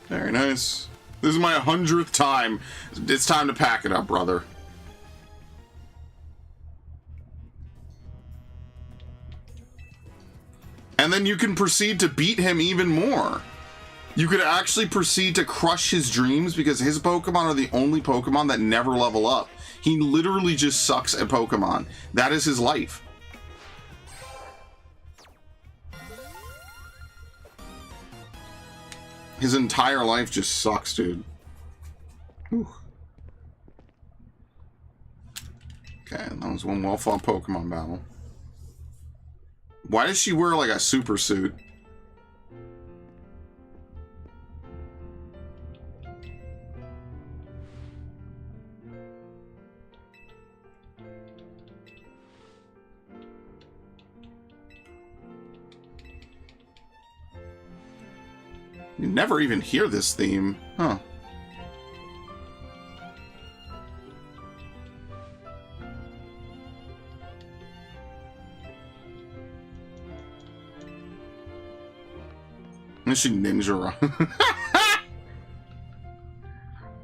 Very nice. This is my 100th time. It's time to pack it up, brother. And then you can proceed to beat him even more. You could actually proceed to crush his dreams because his Pokemon are the only Pokemon that never level up. He literally just sucks at Pokemon. That is his life. His entire life just sucks, dude. Whew. Okay, that was one well-fought Pokemon battle. Why does she wear like a super suit? You never even hear this theme, huh? And she ninja run.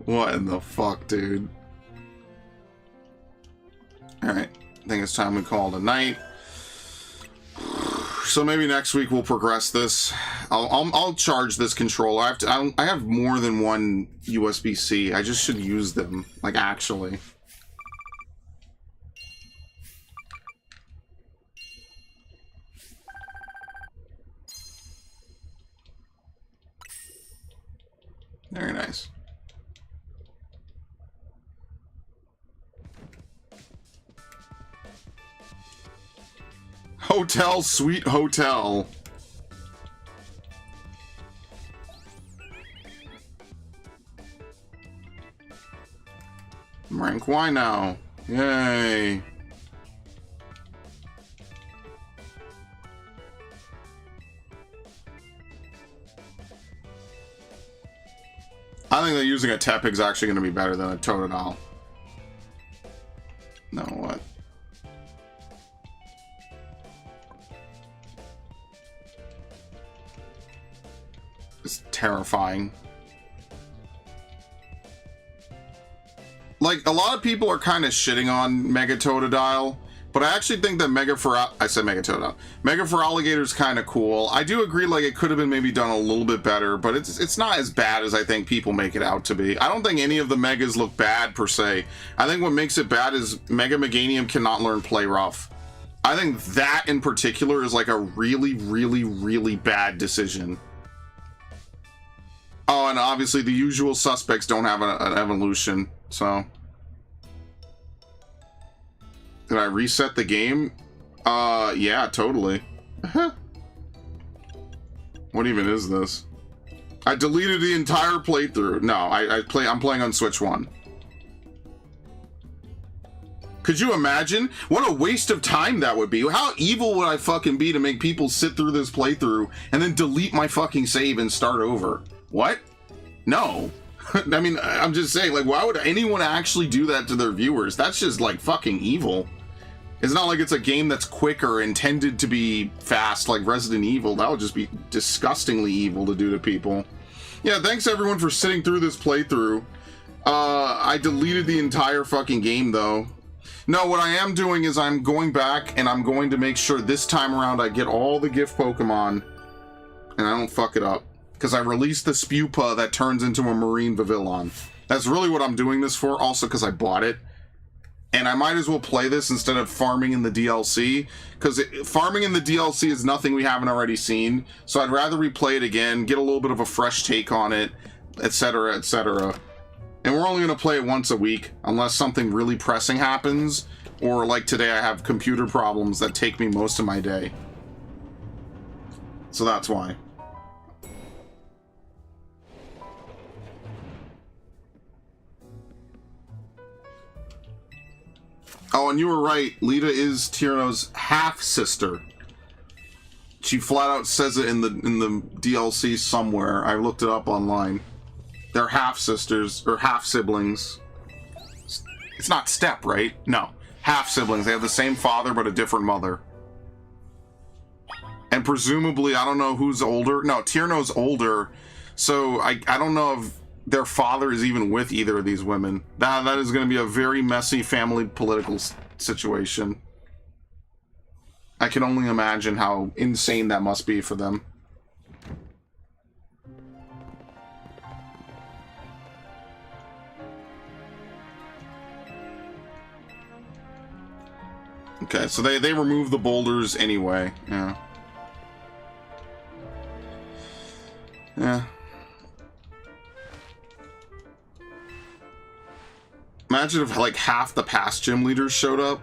What in the fuck, dude? Alright, I think it's time we call it a night. So maybe next week we'll progress this. I'll charge this controller. I have more than one USB-C. I just should use them, like, actually. Very nice. Hotel, sweet hotel. Rank Y now. Yay. I think that using a Tepig is actually going to be better than a Totodile. No, what? It's terrifying. Like, a lot of people are kind of shitting on Mega Totodile, but I actually think that Mega Feraligatr is kind of cool. I do agree, like, it could have been maybe done a little bit better, but it's not as bad as I think people make it out to be. I don't think any of the Megas look bad, per se. I think what makes it bad is Mega Meganium cannot learn Play Rough. I think that, in particular, is, like, a really, really, really bad decision. Oh, and obviously the usual suspects don't have an evolution, so... Did I reset the game? Yeah, totally. What even is this? I deleted the entire playthrough. No, I'm playing on Switch 1. Could you imagine? What a waste of time that would be. How evil would I fucking be to make people sit through this playthrough and then delete my fucking save and start over? What? No. I mean, I'm just saying, like, why would anyone actually do that to their viewers? That's just, like, fucking evil. It's not like it's a game that's quick or intended to be fast like Resident Evil. That would just be disgustingly evil to do to people. Yeah, thanks everyone for sitting through this playthrough. I deleted the entire fucking game, though. No, what I am doing is I'm going back and I'm going to make sure this time around I get all the gift Pokemon and I don't fuck it up. Because I released the Spupa that turns into a Marine Vivillon. That's really what I'm doing this for, also because I bought it. And I might as well play this instead of farming in the DLC, because farming in the DLC is nothing we haven't already seen. So I'd rather replay it again, get a little bit of a fresh take on it, etc., etc. And we're only going to play it once a week, unless something really pressing happens, or like today I have computer problems that take me most of my day. So that's why. Oh, and you were right. Lita is Tierno's half-sister. She flat out says it in the DLC somewhere. I looked it up online. They're half-sisters, or half-siblings. It's not step, right? No. Half-siblings. They have the same father, but a different mother. And presumably, I don't know who's older. No, Tierno's older. So, I don't know if their father is even with either of these women. That is going to be a very messy family political situation. I can only imagine how insane that must be for them. Okay, so they remove the boulders anyway. Yeah. Yeah. Imagine if like half the past gym leaders showed up.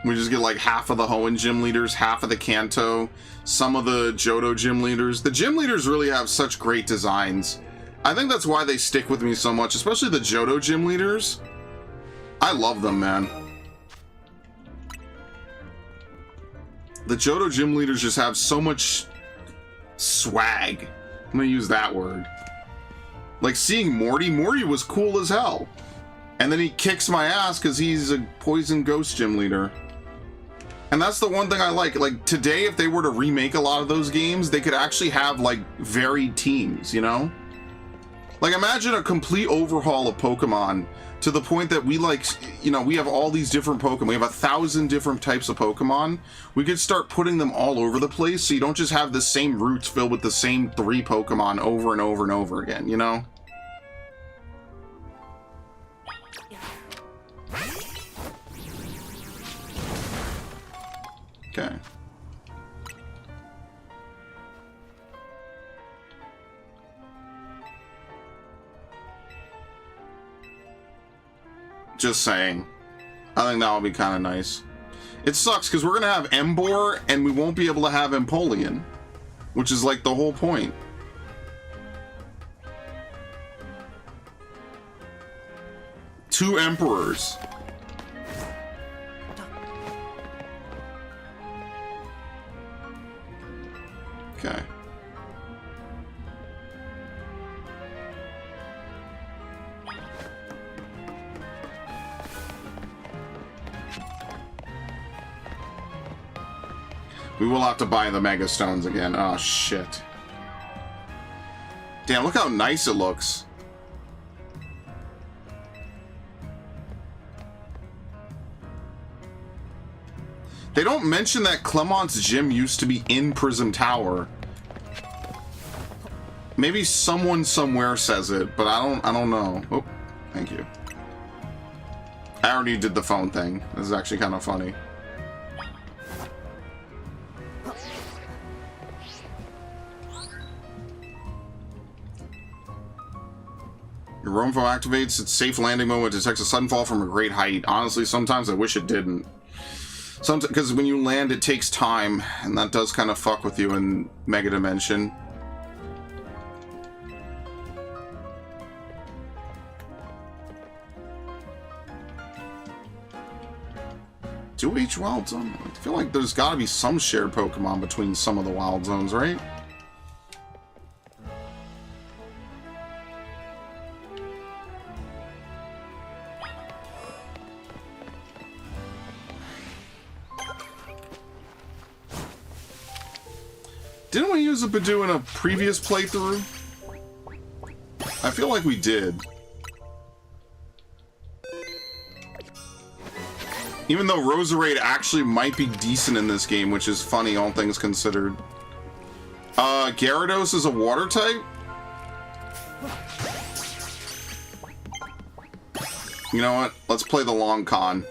We just get like half of the Hoenn gym leaders, half of the Kanto, some of the Johto gym leaders. The gym leaders really have such great designs. I think that's why they stick with me so much, especially the Johto gym leaders. I love them, man. The Johto gym leaders just have so much swag. I'm gonna use that word. Like seeing Morty was cool as hell. And then he kicks my ass because he's a poison ghost gym leader. And that's the one thing I like. Like, today, if they were to remake a lot of those games, they could actually have, like, varied teams, you know? Like, imagine a complete overhaul of Pokemon to the point that we, like, you know, we have all these different Pokemon. We have 1,000 different types of Pokemon. We could start putting them all over the place so you don't just have the same routes filled with the same 3 Pokemon over and over and over again, you know? Okay. Just saying. I think that would be kind of nice. It sucks because we're going to have Emboar and we won't be able to have Empoleon, which is like the whole point. Two Emperors. Okay. We will have to buy the Mega Stones again. Oh, shit. Damn, look how nice it looks. They don't mention that Clemont's gym used to be in Prism Tower. Maybe someone somewhere says it, but I don't know. Oh, thank you. I already did the phone thing. This is actually kind of funny. Your roam foam activates its safe landing mode, detects a sudden fall from a great height. Honestly, sometimes I wish it didn't. Sometimes, because when you land, it takes time, and that does kind of fuck with you in Mega Dimension. Do each wild zone? I feel like there's got to be some shared Pokemon between some of the wild zones, right? Didn't we use a Badoo in a previous playthrough? I feel like we did. Even though Roserade actually might be decent in this game, which is funny, all things considered. Gyarados is a water type? You know what? Let's play the long con.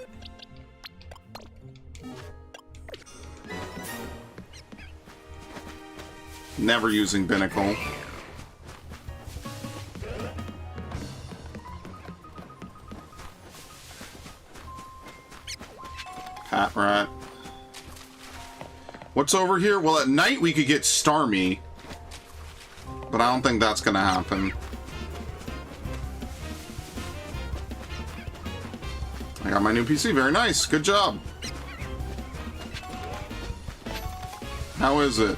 Never using Binnacle. Hat Rat. What's over here? Well, at night we could get Starmie. But I don't think that's gonna happen. I got my new PC. Very nice. Good job. How is it?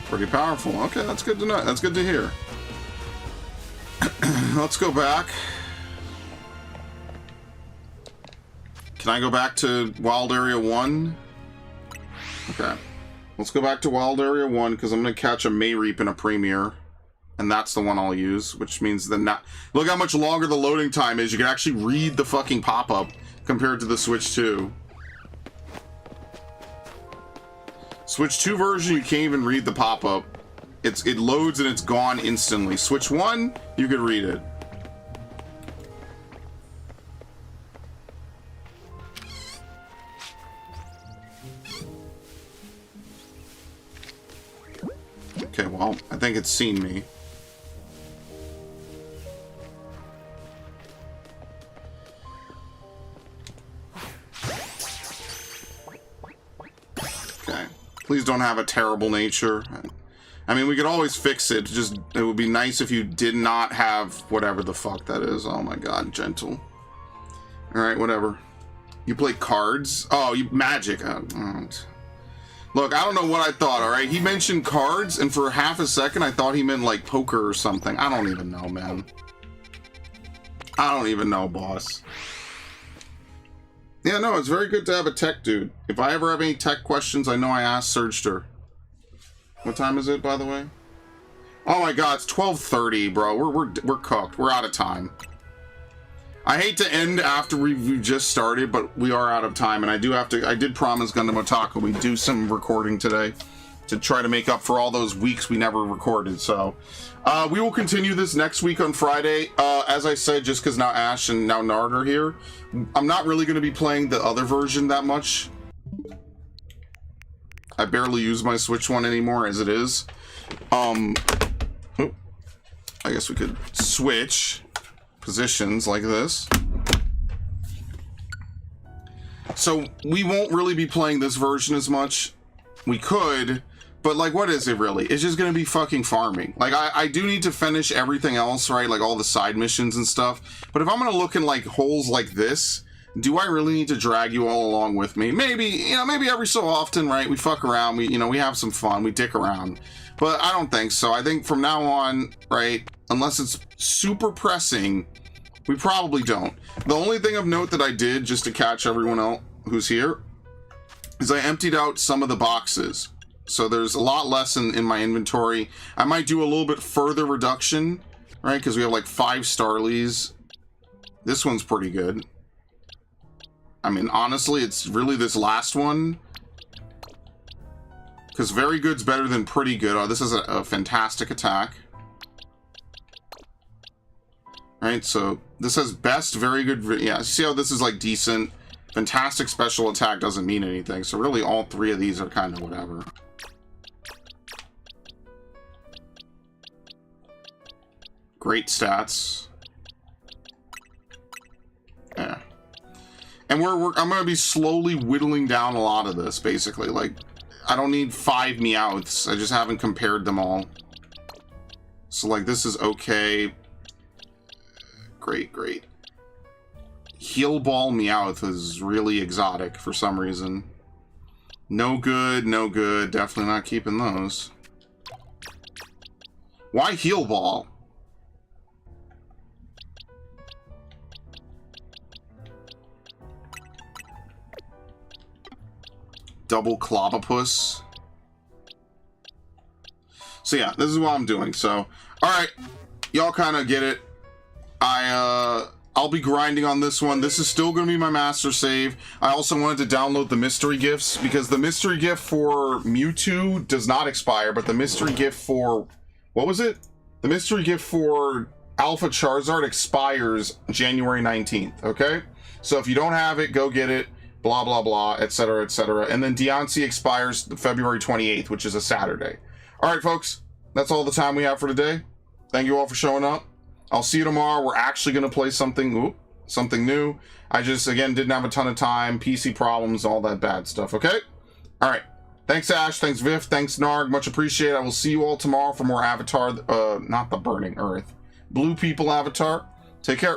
Pretty powerful. Okay, that's good to know. That's good to hear. Let's go back. Can I go back to Wild Area 1? Okay. Let's go back to Wild Area 1 because I'm going to catch a Mayreep in a Premier. And that's the one I'll use, which means the not. Look how much longer the loading time is. You can actually read the fucking pop-up compared to the Switch 2. Switch 2 version, you can't even read the pop-up. It loads and it's gone instantly. Switch 1, you could read it. Okay, well, I think it's seen me. Okay. Please don't have a terrible nature. I mean, we could always fix it. Just, it would be nice if you did not have whatever the fuck that is. Oh my god, gentle. Alright, whatever. You play cards? Oh, you magic. Look, I don't know what I thought, alright? He mentioned cards, and for half a second I thought he meant like poker or something. I don't even know, man. I don't even know, boss. Yeah, no, it's very good to have a tech dude. If I ever have any tech questions, I know I asked Surgster. What time is it, by the way? Oh my god, it's 12:30, bro. We're cooked. We're out of time. I hate to end after we've just started, but we are out of time, and I did promise Gundam Otaku we do some recording today to try to make up for all those weeks we never recorded. So we will continue this next week on Friday. As I said, just because now Ash and now Nard are here, I'm not really going to be playing the other version that much. I barely use my Switch one anymore as it is. I guess we could switch positions like this. So we won't really be playing this version as much. We could, but like, what is it really? It's just gonna be fucking farming. Like, I do need to finish everything else, right? Like all the side missions and stuff. But if I'm gonna look in like holes like this, do I really need to drag you all along with me? Maybe, you know, maybe every so often, right? We fuck around, we have some fun, we dick around. But I don't think so. I think from now on, right, unless it's super pressing, we probably don't. The only thing of note that I did, just to catch everyone else who's here, is I emptied out some of the boxes. So there's a lot less in my inventory. I might do a little bit further reduction, right? Because we have like 5 Starlies. This one's pretty good. I mean, honestly, it's really this last one. Because very good's better than pretty good. Oh, this is a fantastic attack. Right, so this has best, very good. Yeah, see how this is like decent. Fantastic special attack doesn't mean anything. So really all 3 of these are kind of whatever. Great stats. Yeah. And I'm going to be slowly whittling down a lot of this, basically. Like, I don't need 5 Meowths. I just haven't compared them all. So, like, this is okay. Great, great. Heal Ball Meowth is really exotic for some reason. No good, no good. Definitely not keeping those. Why heal ball? Double Clobopus. So yeah, this is what I'm doing. So, alright. Y'all kind of get it. I'll be grinding on this one. This is still going to be my master save. I also wanted to download the mystery gifts because the mystery gift for Mewtwo does not expire, but the mystery gift for... What was it? The mystery gift for Alpha Charizard expires January 19th, okay? So if you don't have it, go get it. Blah, blah, blah, etc., etc. And then Deontay expires February 28th, which is a Saturday. All right, folks. That's all the time we have for today. Thank you all for showing up. I'll see you tomorrow. We're actually going to play something new. I just, again, didn't have a ton of time. PC problems, all that bad stuff, okay? All right. Thanks, Ash. Thanks, Viv. Thanks, Narg. Much appreciated. I will see you all tomorrow for more Avatar, not the Burning Earth. Blue People Avatar. Take care.